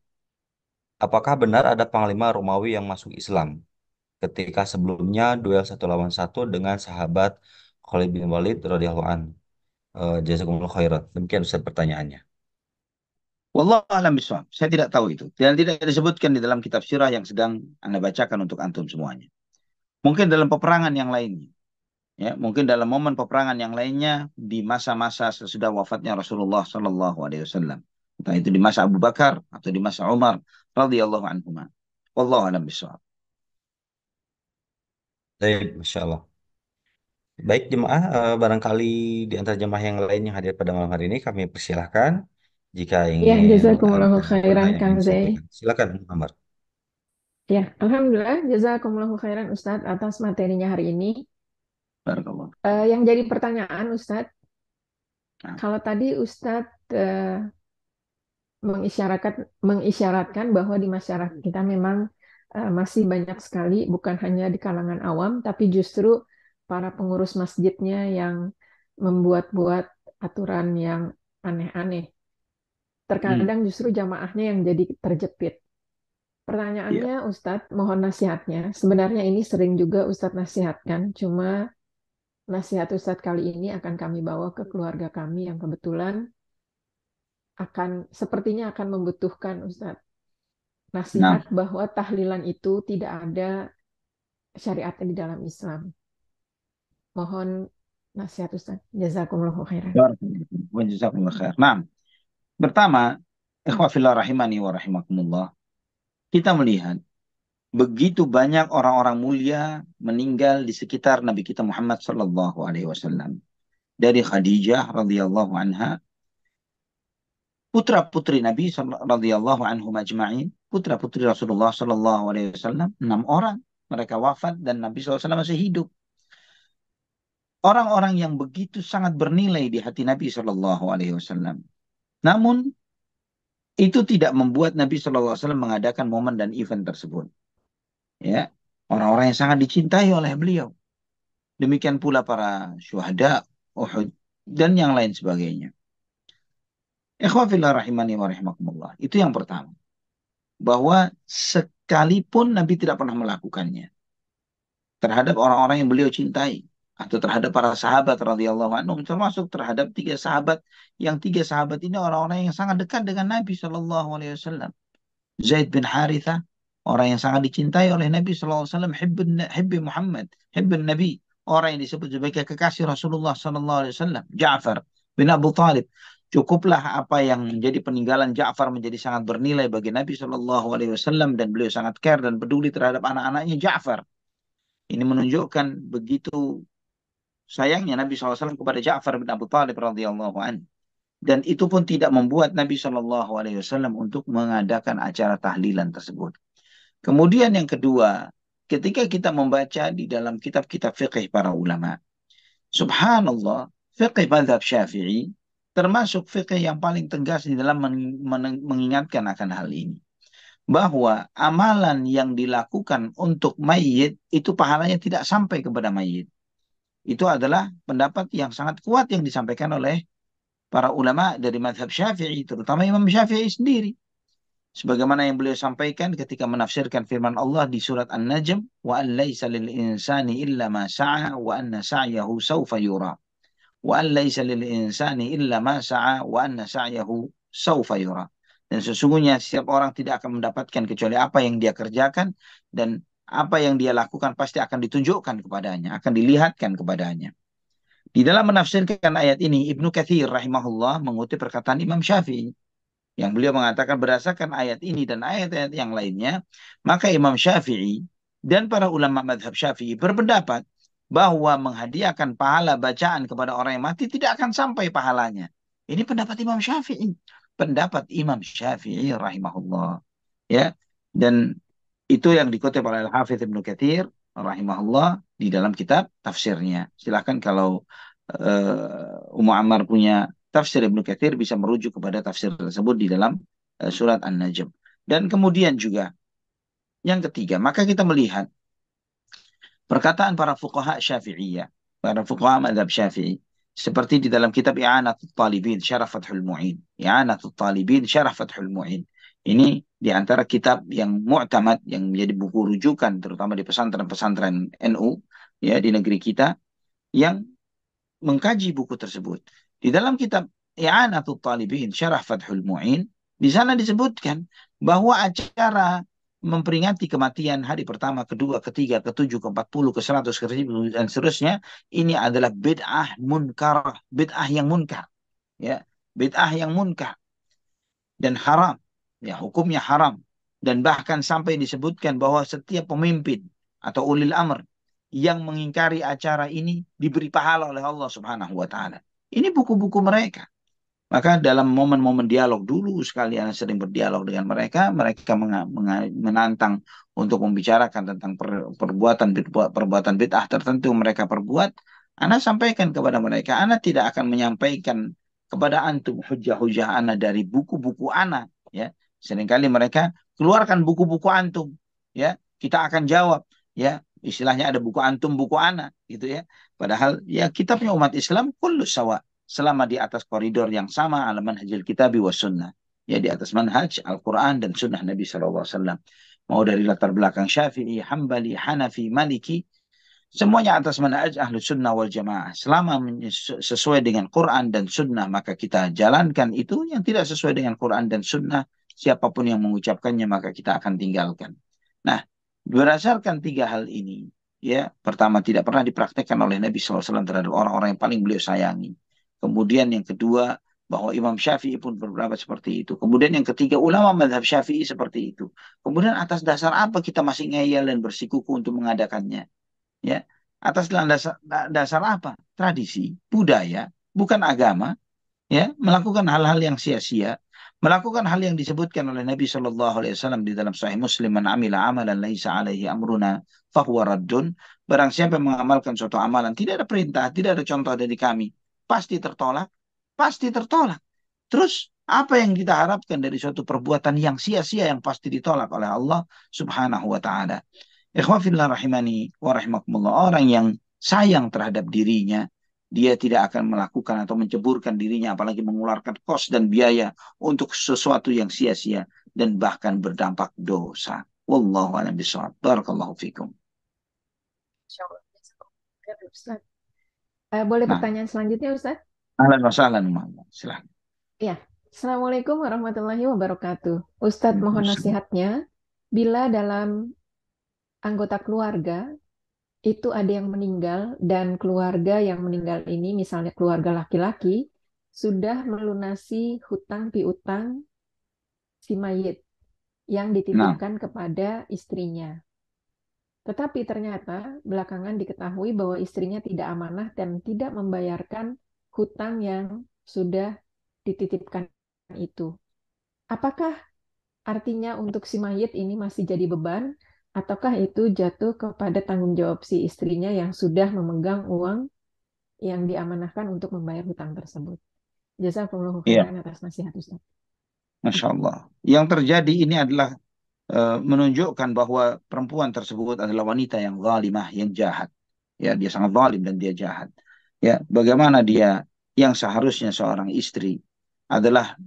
A: apakah benar ada panglima Romawi yang masuk Islam ketika sebelumnya duel satu lawan satu dengan sahabat Khalid bin Walid radhiyallahu an? Jazakumullah khairan. Demikian Ustaz pertanyaannya.
B: wallahu alam bishawab. Saya tidak tahu itu. Dan tidak disebutkan di dalam kitab sirah yang sedang Anda bacakan untuk antum semuanya. Mungkin dalam peperangan yang lainnya. Ya, mungkin dalam momen peperangan yang lainnya di masa-masa sesudah wafatnya Rasulullah Shallallahu Alaihi Wasallam. Entah itu di masa Abu Bakar atau di masa Umar radhiyallahu anhuma. Wallahu alam bishawab.
A: Baik, Masya Allah. Baik jemaah, barangkali di antara jemaah yang lain yang hadir pada malam hari ini kami persilahkan jika
D: Ya,
A: ingin
D: jazakumullahu
A: ada
D: khairan
A: pertanyaan yang
D: Kang
A: ingin
D: Zai.
A: disampaikan. Silakan, Amar.
D: Ya, Alhamdulillah, jazakumullahu khairan Ustadz atas materinya hari ini.
B: Barakallah.
D: Yang jadi pertanyaan Ustadz,
B: Nah,
D: kalau tadi Ustadz mengisyaratkan bahwa di masyarakat kita memang masih banyak sekali, bukan hanya di kalangan awam, tapi justru para pengurus masjidnya yang membuat-buat aturan yang aneh-aneh. Terkadang justru jamaahnya yang jadi terjepit.
B: iya.
D: Pertanyaannya Ustadz, mohon nasihatnya. Sebenarnya ini sering juga Ustadz nasihatkan, cuma nasihat Ustadz kali ini akan kami bawa ke keluarga kami yang kebetulan sepertinya akan membutuhkan Ustadz
B: Nah,
D: nasihat bahwa tahlilan itu tidak ada syariatnya di dalam Islam. Mohon nasihat Ustadz. Jazakumullahu khairan.
B: barakallahu. Jazakumullah khair. Nah, pertama, ikhwafillah rahimani wa rahimakumullah. Kita melihat begitu banyak orang-orang mulia meninggal di sekitar Nabi kita Muhammad sallallahu alaihi wasallam. Dari Khadijah radhiyallahu anha, putra-putri Nabi radhiyallahu anhu majma'in, putra-putri Rasulullah sallallahu alaihi wasallam, 6 orang mereka wafat dan Nabi SAW masih hidup. Orang-orang yang begitu sangat bernilai di hati Nabi sallallahu alaihi wasallam. Namun itu tidak membuat Nabi sallallahu alaihi wasallam mengadakan momen dan event tersebut. Ya, orang-orang yang sangat dicintai oleh beliau. Demikian pula para syuhada Uhud dan yang lain sebagainya. Ikhwafillah rahimani wa rahimakumullah. Itu yang pertama. Bahwa sekalipun Nabi tidak pernah melakukannya terhadap orang-orang yang beliau cintai atau terhadap para sahabat radhiyallahu anhum, termasuk terhadap 3 sahabat yang 3 sahabat ini orang-orang yang sangat dekat dengan Nabi Shallallahu Alaihi Wasallam. Zaid bin Harithah, orang yang sangat dicintai oleh Nabi Shallallahu Alaihi Wasallam, hibbi Muhammad, hibbin Nabi, orang yang disebut sebagai kekasih Rasulullah Shallallahu Alaihi Wasallam. Ja'far bin Abu Talib, cukuplah apa yang menjadi peninggalan Ja'far menjadi sangat bernilai bagi Nabi Shallallahu Alaihi Wasallam dan beliau sangat care dan peduli terhadap anak-anaknya Ja'far. Ini menunjukkan begitu sayangnya Nabi SAW kepada Ja'far bin Abu Talib radhiyallahu anhu. Dan itu pun tidak membuat Nabi Shallallahu Alaihi Wasallam untuk mengadakan acara tahlilan tersebut. Kemudian yang kedua, ketika kita membaca di dalam kitab-kitab fiqih para ulama, subhanallah, fiqih mazhab Syafi'i termasuk fiqih yang paling tegas di dalam mengingatkan akan hal ini. Bahwa amalan yang dilakukan untuk mayit itu pahalanya tidak sampai kepada mayit. Itu adalah pendapat yang sangat kuat yang disampaikan oleh para ulama dari mazhab Syafi'i, terutama Imam Syafi'i sendiri. Sebagaimana yang beliau sampaikan ketika menafsirkan firman Allah di surat An-Najm, wa an laisa lil insani illa ma sa'a wa anna sa'yahu sawfa yura. Wa an laisa lil insani illa ma sa'a wa anna sa'yahu sawfa yura. Dan sesungguhnya setiap orang tidak akan mendapatkan kecuali apa yang dia kerjakan, dan apa yang dia lakukan pasti akan ditunjukkan kepadanya, akan dilihatkan kepadanya. Di dalam menafsirkan ayat ini, Ibnu Katsir rahimahullah mengutip perkataan Imam Syafi'i, yang beliau mengatakan berdasarkan ayat ini dan ayat-ayat yang lainnya, maka Imam Syafi'i dan para ulama mazhab Syafi'i berpendapat bahwa menghadiahkan pahala bacaan kepada orang yang mati tidak akan sampai pahalanya. Ini pendapat Imam Syafi'i. pendapat Imam Syafi'i rahimahullah. Ya, dan itu yang dikutip oleh Al-Hafidz Ibnu Katsir rahimahullah di dalam kitab tafsirnya. Silahkan kalau Ummu Ammar punya tafsir Ibnu Katsir bisa merujuk kepada tafsir tersebut di dalam surat An-Najm. Dan kemudian juga yang ketiga, maka kita melihat perkataan para fuqaha Syafi'iyah, para fuqaha mazhab Syafi'i, seperti di dalam kitab I'anatul Talibin, Syarah Fathul Mu'in. I'anatul Talibin, Syarah Fathul Mu'in. Ini di antara kitab yang mu'tamad, yang menjadi buku rujukan, terutama di pesantren-pesantren NU, ya, di negeri kita, yang mengkaji buku tersebut. Di dalam kitab I'anatul Talibin, Syarah Fathul Mu'in, di sana disebutkan bahwa acara memperingati kematian hari pertama, kedua, ketiga, ketujuh, ke-40, ke-100, ke-1000 dan seterusnya, ini adalah bid'ah munkarah, bid'ah yang munkar, ya, bid'ah yang munkar dan haram, ya, hukumnya haram, dan bahkan sampai disebutkan bahwa setiap pemimpin atau ulil amr yang mengingkari acara ini diberi pahala oleh Allah Subhanahu wa taala. Ini buku-buku mereka. Maka dalam momen-momen dialog dulu sekali Ana sering berdialog dengan mereka, mereka menantang untuk membicarakan tentang perbuatan bid'ah tertentu mereka perbuat. Ana sampaikan kepada mereka, Ana tidak akan menyampaikan kepada antum hujah-hujah Ana dari buku-buku Ana, ya. Seringkali mereka keluarkan buku-buku antum, ya. Kita akan jawab, ya. Istilahnya ada buku antum, buku Ana, gitu ya. Padahal ya kitabnya umat Islam kullu sawa, selama di atas koridor yang sama ala manhajil kitabi wa sunnah, ya, di atas manhaj Al-Quran dan sunnah Nabi SAW. Mau dari latar belakang Syafi'i, Hambali, Hanafi, Maliki, semuanya atas manhaj ahlu sunnah wal jamaah. Selama sesuai dengan Quran dan sunnah, maka kita jalankan itu. Yang tidak sesuai dengan Quran dan sunnah, siapapun yang mengucapkannya, maka kita akan tinggalkan. Nah, berdasarkan tiga hal ini, ya, pertama, tidak pernah dipraktekkan oleh Nabi SAW terhadap orang-orang yang paling beliau sayangi. Kemudian yang kedua, bahwa Imam Syafi'i pun berpendapat seperti itu. Kemudian yang ketiga, ulama mazhab Syafi'i seperti itu. Kemudian atas dasar apa kita masih ngeyel dan bersikuku untuk mengadakannya? Ya, atas dasar apa? Tradisi, budaya, bukan agama. Ya, melakukan hal-hal yang sia-sia, melakukan hal yang disebutkan oleh Nabi Shallallahu Alaihi Wasallam di dalam Sahih Muslim, man amila amalan laisa alaihi amruna fahuwa raddun. Barang siapa yang mengamalkan suatu amalan, tidak ada perintah, tidak ada contoh dari kami, pasti tertolak, pasti tertolak. Terus apa yang kita harapkan dari suatu perbuatan yang sia-sia yang pasti ditolak oleh Allah Subhanahu wa taala? Ikhwafillah rahimani wa rahimakumullah, orang yang sayang terhadap dirinya, dia tidak akan melakukan atau menceburkan dirinya, apalagi mengeluarkan kos dan biaya untuk sesuatu yang sia-sia dan bahkan berdampak dosa. Wallahu a'lam bishawab. Barakallahu fikum.
D: Insya Allah. Ustaz. Boleh
B: Nah,
D: pertanyaan selanjutnya, Ustaz?
B: ahlan wa sahlan, silahkan.
D: Ya. Assalamualaikum warahmatullahi wabarakatuh. Ustadz, mohon nasihatnya, bila dalam anggota keluarga itu ada yang meninggal dan keluarga yang meninggal ini, misalnya keluarga laki-laki, sudah melunasi hutang piutang si mayit yang
B: Nah,
D: dititipkan kepada istrinya. Tetapi ternyata belakangan diketahui bahwa istrinya tidak amanah dan tidak membayarkan hutang yang sudah dititipkan itu. Apakah artinya untuk si mayit ini masih jadi beban, ataukah itu jatuh kepada tanggung jawab si istrinya yang sudah memegang uang yang diamanahkan untuk membayar hutang tersebut? Jazakumullahu
B: iya,
D: khairan atas nasihat Ustaz.
B: Masya Allah. Yang terjadi ini adalah menunjukkan bahwa perempuan tersebut adalah wanita yang zalimah, yang jahat. Ya, dia sangat zalim dan dia jahat. Ya, bagaimana dia yang seharusnya seorang istri adalah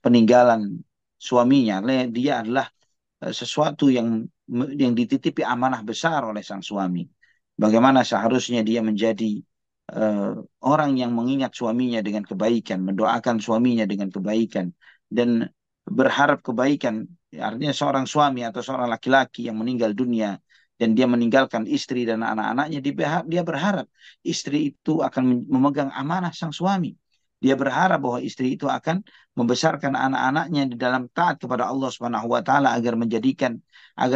B: peninggalan suaminya, dia adalah sesuatu yang dititipi amanah besar oleh sang suami. Bagaimana seharusnya dia menjadi orang yang mengingat suaminya dengan kebaikan, mendoakan suaminya dengan kebaikan, dan berharap kebaikan. Artinya seorang suami atau seorang laki-laki yang meninggal dunia dan dia meninggalkan istri dan anak-anaknya, dia berharap istri itu akan memegang amanah sang suami. Dia berharap bahwa istri itu akan membesarkan anak-anaknya di dalam taat kepada Allah Subhanahu wa taala, agar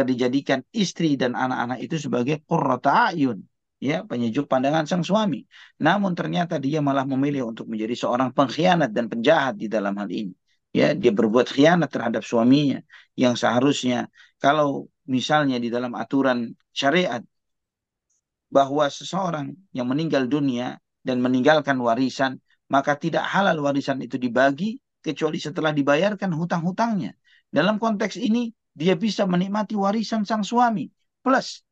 B: dijadikan istri dan anak-anak itu sebagai qurrata ayun, ya, penyejuk pandangan sang suami. Namun ternyata dia malah memilih untuk menjadi seorang pengkhianat dan penjahat di dalam hal ini. Ya, dia berbuat khianat terhadap suaminya yang seharusnya kalau misalnya di dalam aturan syariat bahwa seseorang yang meninggal dunia dan meninggalkan warisan, maka tidak halal warisan itu dibagi kecuali setelah dibayarkan hutang-hutangnya. Dalam konteks ini, dia bisa menikmati warisan sang suami, plus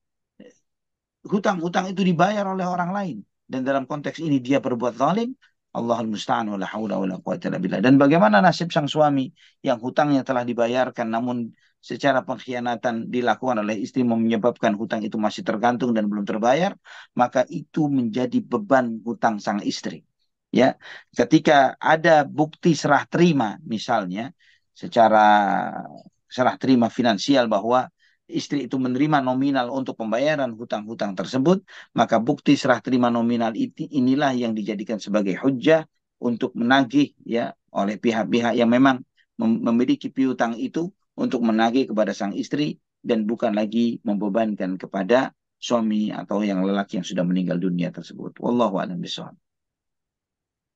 B: hutang-hutang itu dibayar oleh orang lain. Dan dalam konteks ini dia berbuat zalim, Allahul musta'an wala haula wala quwwata illa billah. Dan bagaimana nasib sang suami yang hutangnya telah dibayarkan namun secara pengkhianatan dilakukan oleh istri menyebabkan hutang itu masih tergantung dan belum terbayar, maka itu menjadi beban hutang sang istri. Ya, ketika ada bukti serah terima misalnya secara serah terima finansial bahwa istri itu menerima nominal untuk pembayaran hutang-hutang tersebut, maka bukti serah terima nominal inilah yang dijadikan sebagai hujjah untuk menagih ya oleh pihak-pihak yang memang memiliki piutang itu untuk menagih kepada sang istri dan bukan lagi membebankan kepada suami atau yang lelaki yang sudah meninggal dunia tersebut. Wallahu a'lam bishawab.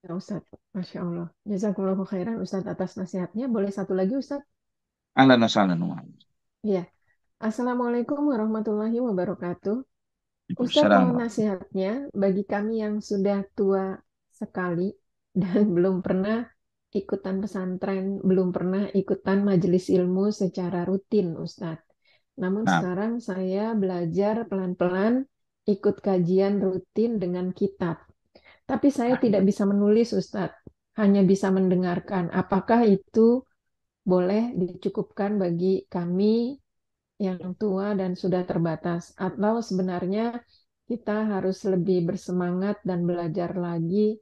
D: Ya Ustadz, Masya Allah. Jazakumullahu khairan Ustadz atas nasihatnya. Boleh satu lagi Ustadz?
B: Ahlan wa sahlan.
D: Iya. Assalamualaikum warahmatullahi wabarakatuh. Ustadz
B: Waalaikumsalam.
D: mohon nasihatnya bagi kami yang sudah tua sekali dan belum pernah ikutan pesantren, belum pernah ikutan majelis ilmu secara rutin Ustadz. Namun
B: Nah,
D: sekarang saya belajar pelan-pelan ikut kajian rutin dengan kitab. Tapi saya tidak bisa menulis Ustadz, hanya bisa mendengarkan. Apakah itu boleh dicukupkan bagi kami yang tua dan sudah terbatas? Atau sebenarnya kita harus lebih bersemangat dan belajar lagi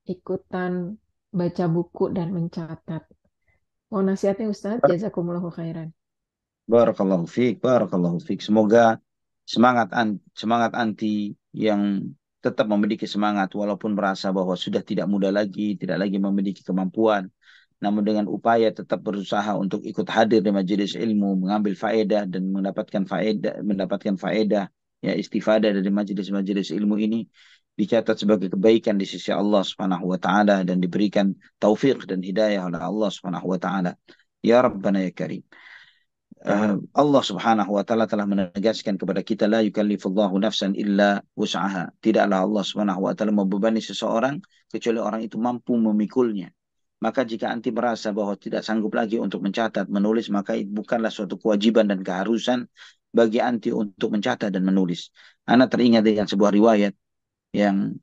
D: ikutan baca buku dan mencatat? Mau nasihatnya Ustadz, jazakumullahu khairan.
B: barakallahu fiik, barakallahu fiik. Semoga semangat anti yang tetap memiliki semangat walaupun merasa bahwa sudah tidak muda lagi, tidak lagi memiliki kemampuan, namun dengan upaya tetap berusaha untuk ikut hadir di majelis ilmu, mengambil faedah dan mendapatkan faedah ya istifadah dari majelis-majelis ilmu ini dicatat sebagai kebaikan di sisi Allah Subhanahu wa taala dan diberikan taufik dan hidayah oleh Allah Subhanahu wa taala. Ya Rabbana ya Karim. Allah Subhanahu wa taala telah menegaskan kepada kita la yukallifullahu nafsan illa wus'aha. Tidaklah Allah Subhanahu wa taala membebani seseorang kecuali orang itu mampu memikulnya. Maka jika anti merasa bahwa tidak sanggup lagi untuk mencatat, menulis, maka itu bukanlah suatu kewajiban dan keharusan bagi anti untuk mencatat dan menulis. Ana teringat dengan sebuah riwayat yang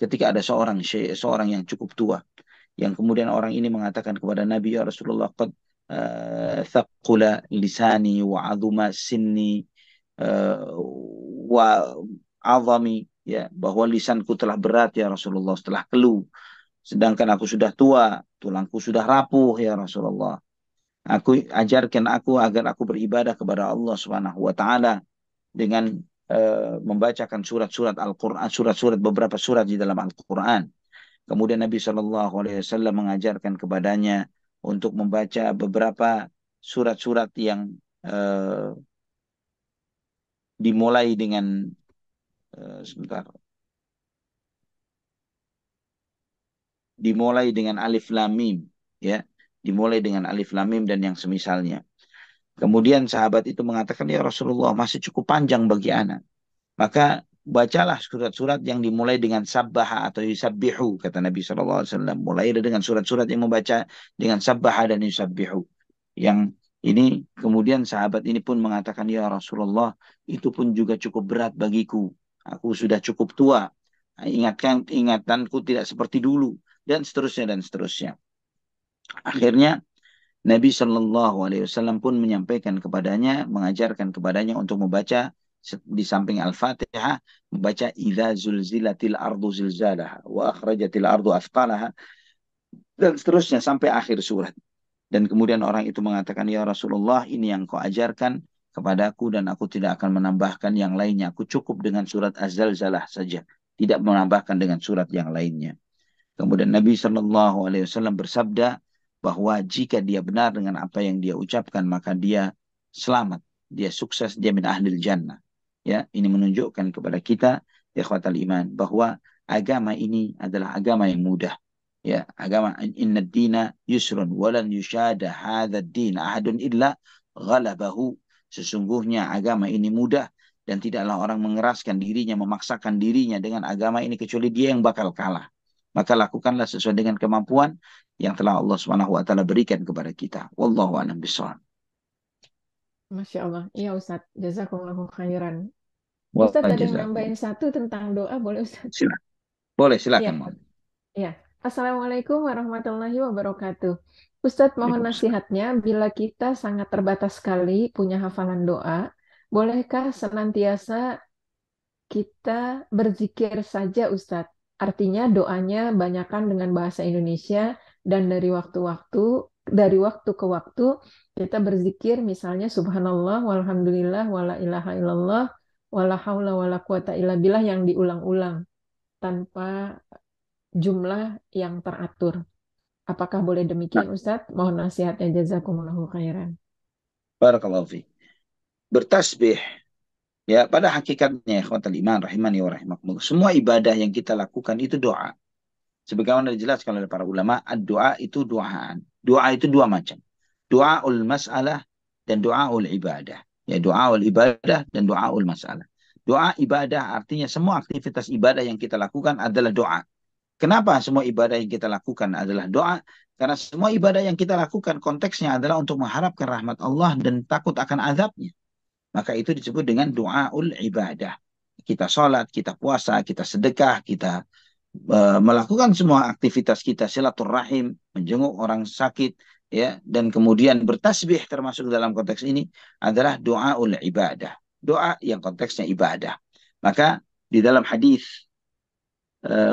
B: ketika ada seorang yang cukup tua, yang kemudian orang ini mengatakan kepada Nabi, ya Rasulullah, qad thaqula lisani wa azuma sinni wa azami, ya, bahwa lisanku telah berat ya Rasulullah, setelah keluh, sedangkan aku sudah tua, tulangku sudah rapuh ya Rasulullah. Ajarkan aku agar aku beribadah kepada Allah Subhanahu wa taala dengan membacakan surat-surat Al-Qur'an, beberapa surat di dalam Al-Qur'an. Kemudian Nabi Shallallahu Alaihi Wasallam mengajarkan kepadanya untuk membaca beberapa surat-surat yang dimulai dengan dimulai dengan alif lam mim, ya, dimulai dengan alif lam mim dan yang semisalnya. Kemudian sahabat itu mengatakan, ya Rasulullah, masih cukup panjang bagi anak. Maka bacalah surat-surat yang dimulai dengan sabbaha atau yusabbihu, kata Nabi SAW. Mulai dengan surat-surat yang membaca dengan sabbaha dan yusabbihu. Yang ini kemudian sahabat ini pun mengatakan, ya Rasulullah, itu pun juga cukup berat bagiku. Aku sudah cukup tua. Ingatanku tidak seperti dulu. Dan seterusnya dan seterusnya. Akhirnya Nabi Shallallahu Alaihi Wasallam pun menyampaikan kepadanya, mengajarkan kepadanya untuk membaca di samping Al-Fatihah, membaca idza zulzilatil ardu zilzalaha wa akhrajatil ardu athqalaha dan seterusnya sampai akhir surat. Dan kemudian orang itu mengatakan, ya Rasulullah, ini yang kau ajarkan kepadaku dan aku tidak akan menambahkan yang lainnya. Aku cukup dengan surat Az-Zalzalah saja, tidak menambahkan dengan surat yang lainnya. Kemudian Nabi Shallallahu Alaihi Wasallam bersabda bahwa jika dia benar dengan apa yang dia ucapkan, maka dia selamat, dia sukses, dia min ahlil jannah. Ya, ini menunjukkan kepada kita, ikhwatal iman, bahwa agama ini adalah agama yang mudah. Ya, agama inna dina yusrun walan yushada hadzal din ahadun illa ghalabahu. Sesungguhnya agama ini mudah dan tidaklah orang mengeraskan dirinya, memaksakan dirinya dengan agama ini kecuali dia yang bakal kalah. Maka lakukanlah sesuai dengan kemampuan yang telah Allah Subhanahu wa taala berikan kepada kita. Wallahu a'lam bishawab.
D: Masya Allah. Iya Ustadz, jazakumullahu khairan.
B: Wa
D: Ustadz ada yang
B: jazakumullah.
D: nambahin satu tentang doa, boleh Ustadz?
B: Silakan. Boleh,
D: Iya,
B: silakan, Mam.
D: iya. Assalamualaikum warahmatullahi wabarakatuh. Ustadz mohon
B: Waalaikumsalam.
D: nasihatnya bila kita sangat terbatas sekali punya hafalan doa, bolehkah senantiasa kita berzikir saja Ustadz? Artinya doanya banyakkan dengan bahasa Indonesia dan dari waktu ke waktu kita berzikir misalnya subhanallah walhamdulillah wala ilaha illallah wala haula wala quwata illa billah yang diulang-ulang tanpa jumlah yang teratur. Apakah boleh
B: Nah,
D: demikian Ustadz? Mohon nasihatnya jazakumullahu khairan.
B: barakallahu fi. Bertasbih. Ya, pada hakikatnya, ikhwatal iman, rahimani wa rahimakumullah. Semua ibadah yang kita lakukan itu doa. Sebagaimana dijelaskan oleh para ulama, doa itu doaan. Doa itu dua macam. Doaul masalah dan doaul ibadah. Ya, doaul ibadah dan doaul masalah. Doa ibadah artinya semua aktivitas ibadah yang kita lakukan adalah doa. Kenapa semua ibadah yang kita lakukan adalah doa? Karena semua ibadah yang kita lakukan konteksnya adalah untuk mengharapkan rahmat Allah dan takut akan azabnya. Maka itu disebut dengan doaul ibadah. Kita sholat, kita puasa, kita sedekah, kita melakukan semua aktivitas kita, silaturahim, menjenguk orang sakit, ya, dan kemudian bertasbih termasuk dalam konteks ini adalah doaul ibadah. Doa yang konteksnya ibadah. Maka di dalam hadis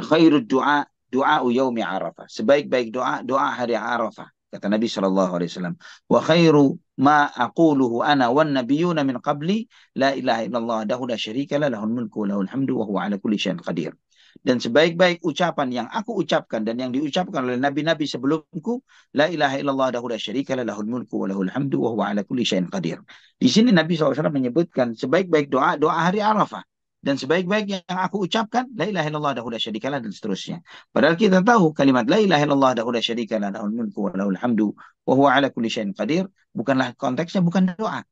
B: khairud doa doa yaumi Arafah. Sebaik-baik doa doa hari Arafah. Kata Nabi sallallahu alaihi wasallam, "Wa khairu ma aquluhu ana wan nabiyyuna min qabli la ilaha illallah dahu la syarika la lahul mulku wa lahul hamdu wa huwa ala kulli syai'in qadir." Dan sebaik-baik ucapan yang aku ucapkan dan yang diucapkan oleh nabi-nabi sebelumku, la ilaha illallah dahu la syarika la lahul mulku wa lahul hamdu wa huwa ala kulli syai'in qadir. Di sini Nabi SAW menyebutkan sebaik-baik doa doa hari Arafah. Dan sebaik-baik yang aku ucapkan, la ilaha illallah dahu la syarikalah dan seterusnya. Padahal kita tahu kalimat la ilaha illallah dahu la syarikalah lahul mulku wa lahul hamdu wa huwa ala kulli syai'in qadir bukanlah konteksnya bukan doa,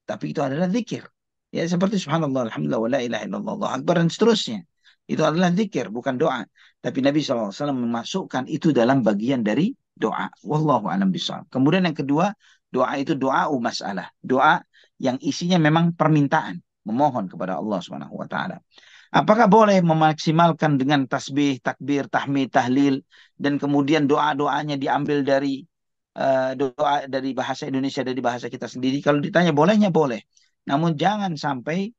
B: tapi itu adalah zikir. Ya seperti subhanallah alhamdulillah wa la ilaha illallah Allahu akbar dan seterusnya. Itu adalah zikir bukan doa. Tapi Nabi SAW memasukkan itu dalam bagian dari doa. Wallahu a'lam bishawab. Kemudian yang kedua, doa itu doa masalah. Doa yang isinya memang permintaan memohon kepada Allah Subhanahu wa taala. Apakah boleh memaksimalkan dengan tasbih, takbir, tahmid, tahlil dan kemudian doa-doanya diambil dari doa dari bahasa Indonesia dari bahasa kita sendiri? Kalau ditanya bolehnya boleh. Namun jangan sampai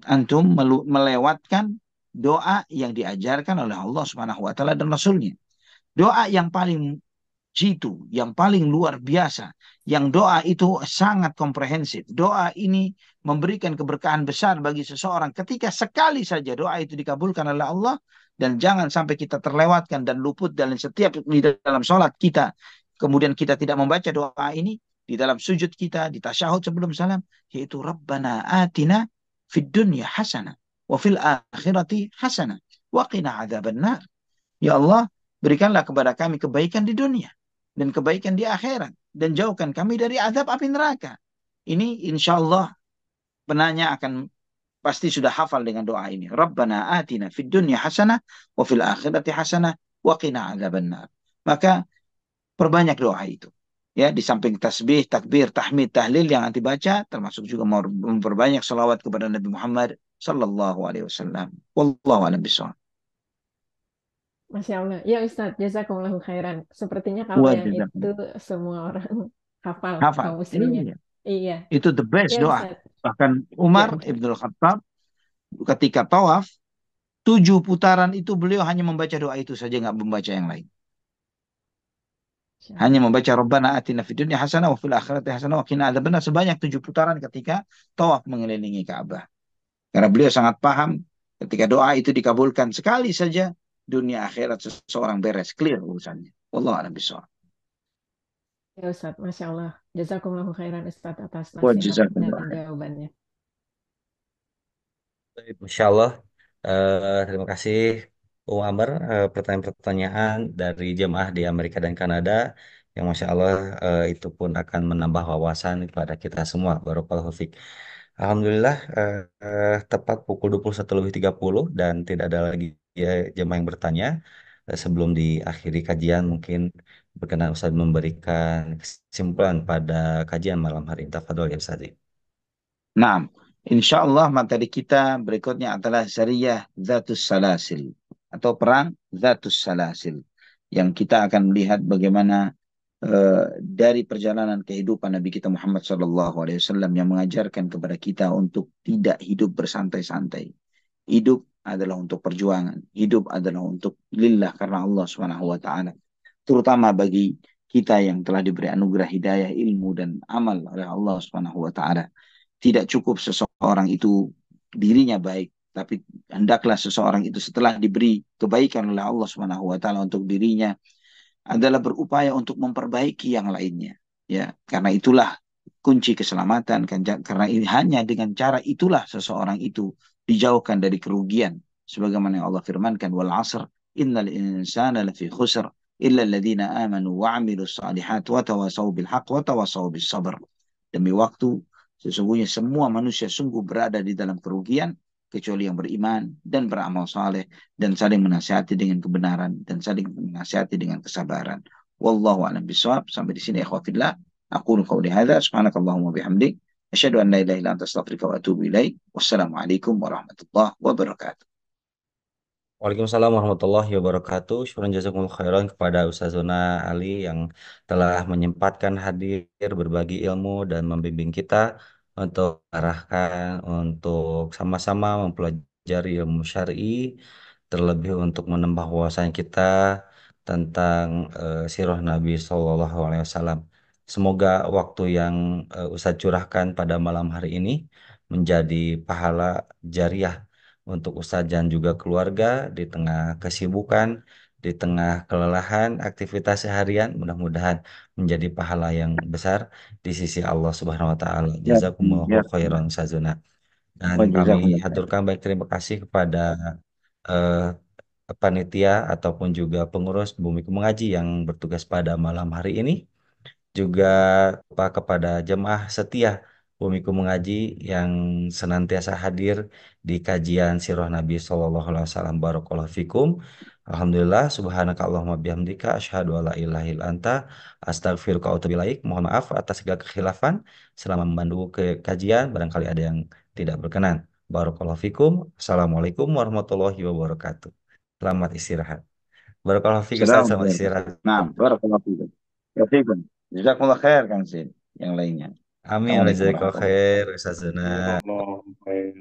B: antum melewatkan doa yang diajarkan oleh Allah Subhanahu wa taala dan Rasulnya. Doa yang paling jitu, yang paling luar biasa, yang doa itu sangat komprehensif. Doa ini memberikan keberkahan besar bagi seseorang ketika sekali saja doa itu dikabulkan oleh Allah dan jangan sampai kita terlewatkan dan luput dalam setiap di dalam sholat kita. Kemudian kita tidak membaca doa ini di dalam sujud kita, di tasyahud sebelum salam, yaitu Rabbana atina fid dunya hasanah wa fil akhirati hasanah wa qina adzabannar. Ya Allah, berikanlah kepada kami kebaikan di dunia dan kebaikan di akhirat dan jauhkan kami dari azab api neraka. Ini insya Allah penanya akan pasti sudah hafal dengan doa ini. Rabbana atina fid dunya hasanah wa fil akhirati hasanah wa qina adzabannar. Maka perbanyak doa itu. Ya, di samping tasbih, takbir, tahmid, tahlil yang nanti baca, termasuk juga memperbanyak salawat kepada Nabi Muhammad sallallahu alaihi wasallam. Wallahu a'lam bishawab.
D: Masya Allah. Ya Ustadz, jazakumullahu khairan. Sepertinya kalau
B: Wa
D: yang itu
B: jazakum.
D: semua orang hafal kaum
B: Hafal.
D: muslimin. Iya.
B: Itu the best
D: Ya
B: doa.
D: Ustadz.
B: Bahkan
D: Ya
B: Umar
D: Ustadz.
B: Ibnul Khattab ketika tawaf, 7 putaran itu beliau hanya membaca doa itu saja, nggak membaca yang lain.
D: Masya
B: Hanya
D: Allah.
B: membaca Rabbana atina fid dunya hasanah wa fil akhirati hasanah wa qina adzabannar sebanyak 7 putaran ketika tawaf mengelilingi Ka'bah. Karena beliau sangat paham ketika doa itu dikabulkan sekali saja, dunia akhirat seseorang beres, clear urusannya. Wallahu a'lam bishawab.
D: Ya Ustadz, Masya Allah. Jazakumullahu khairan Ustadz atas
B: Wa
D: nasihat dan
B: jazakumullah.
D: jawabannya.
A: Baik, Masya Allah. Terima kasih Amr, pertanyaan-pertanyaan dari jemaah di Amerika dan Kanada yang Masya Allah itu pun akan menambah wawasan kepada kita semua. Barakallahu fiik. Alhamdulillah tepat pukul 21.30 dan tidak ada lagi jemaah yang bertanya. Sebelum diakhiri kajian mungkin berkenan Ustaz memberikan kesimpulan pada kajian malam hari ini. Tafadhol ya Ustaz.
B: Nah, insya Allah materi kita berikutnya adalah Zariyah Zatus Salasil atau perang Zatus Salasil yang kita akan melihat bagaimana dari perjalanan kehidupan Nabi kita Muhammad SAW yang mengajarkan kepada kita untuk tidak hidup bersantai-santai. Hidup adalah untuk perjuangan, hidup adalah untuk lillah karena Allah Subhanahu wa taala. Terutama bagi kita yang telah diberi anugerah hidayah, ilmu dan amal oleh Allah Subhanahu wa taala. Tidak cukup seseorang itu dirinya baik, tapi hendaklah seseorang itu setelah diberi kebaikan oleh Allah Subhanahu wa taala untuk dirinya adalah berupaya untuk memperbaiki yang lainnya. Ya, karena itulah kunci keselamatan kan, karena ini hanya dengan cara itulah seseorang itu dijauhkan dari kerugian sebagaimana yang Allah firmankan wal asr innal insana lafi khusr illa alladziina amanu wa 'amilus shalihat wa tawasaw bil haqq wa tawasaw bis sabr. Demi waktu sesungguhnya semua manusia sungguh berada di dalam kerugian kecuali yang beriman dan beramal saleh dan saling menasihati dengan kebenaran dan saling menasihati dengan kesabaran. Wallahu a'lam bishawab. Sampai di sini ikhwafillah. Aku qauli hadza subhanakallahumma bihamdik asyhadu an la ilaha illa anta astaghfiruka wa atubu ilaik. Wassalamualaikum warahmatullahi wabarakatuh.
A: Waalaikumsalam warahmatullahi wabarakatuh. Syukur jazakumullah khairan kepada Ustazuna Ali yang telah menyempatkan hadir berbagi ilmu dan membimbing kita untuk arahkan untuk sama-sama mempelajari ilmu syar'i, terlebih untuk menambah wawasan kita tentang sirah Nabi Shallallahu Alaihi Wasallam. Semoga waktu yang Ustaz curahkan pada malam hari ini menjadi pahala jariah untuk Ustadz dan juga keluarga di tengah kesibukan, di tengah kelelahan aktivitas seharian, mudah-mudahan menjadi pahala yang besar di sisi Allah Subhanahu wa taala.
B: Ya,
A: Jazakumullahu
B: ya,
A: khairan Sazuna. Dan
B: wa
A: kami
B: jazakumullah khair.
A: haturkan baik terima kasih kepada eh, panitia ataupun juga pengurus Bumi Mengaji yang bertugas pada malam hari ini juga kepada jemaah setia Bumiku Mengaji yang senantiasa hadir di kajian Sirah Nabi Sallallahu Alaihi Wasallam. Barakallahu fikum. Alhamdulillah, subhanaka Allahumma bihamdika, asyhadu alla ilaha illa anta, astaghfiruka wa atubu ilaik. Mohon maaf atas segala kekhilafan selama memandu ke kajian, barangkali ada yang tidak berkenan. Barakallahu fikum. Assalamualaikum warahmatullahi wabarakatuh. Selamat istirahat. Barakallahu fikum, Ustaz. Selamat
B: Assalamualaikum.
A: istirahat.
B: Nah, barakallahu fikum. Ya fikum. Jazakumullah khair Kang Sin. Yang lainnya.
A: Amin.
B: Assalamualaikum
A: Jazakallahu
B: warahmatullahi wabarakatuh.
A: khair, Ustazana.
E: Jazakallah khair.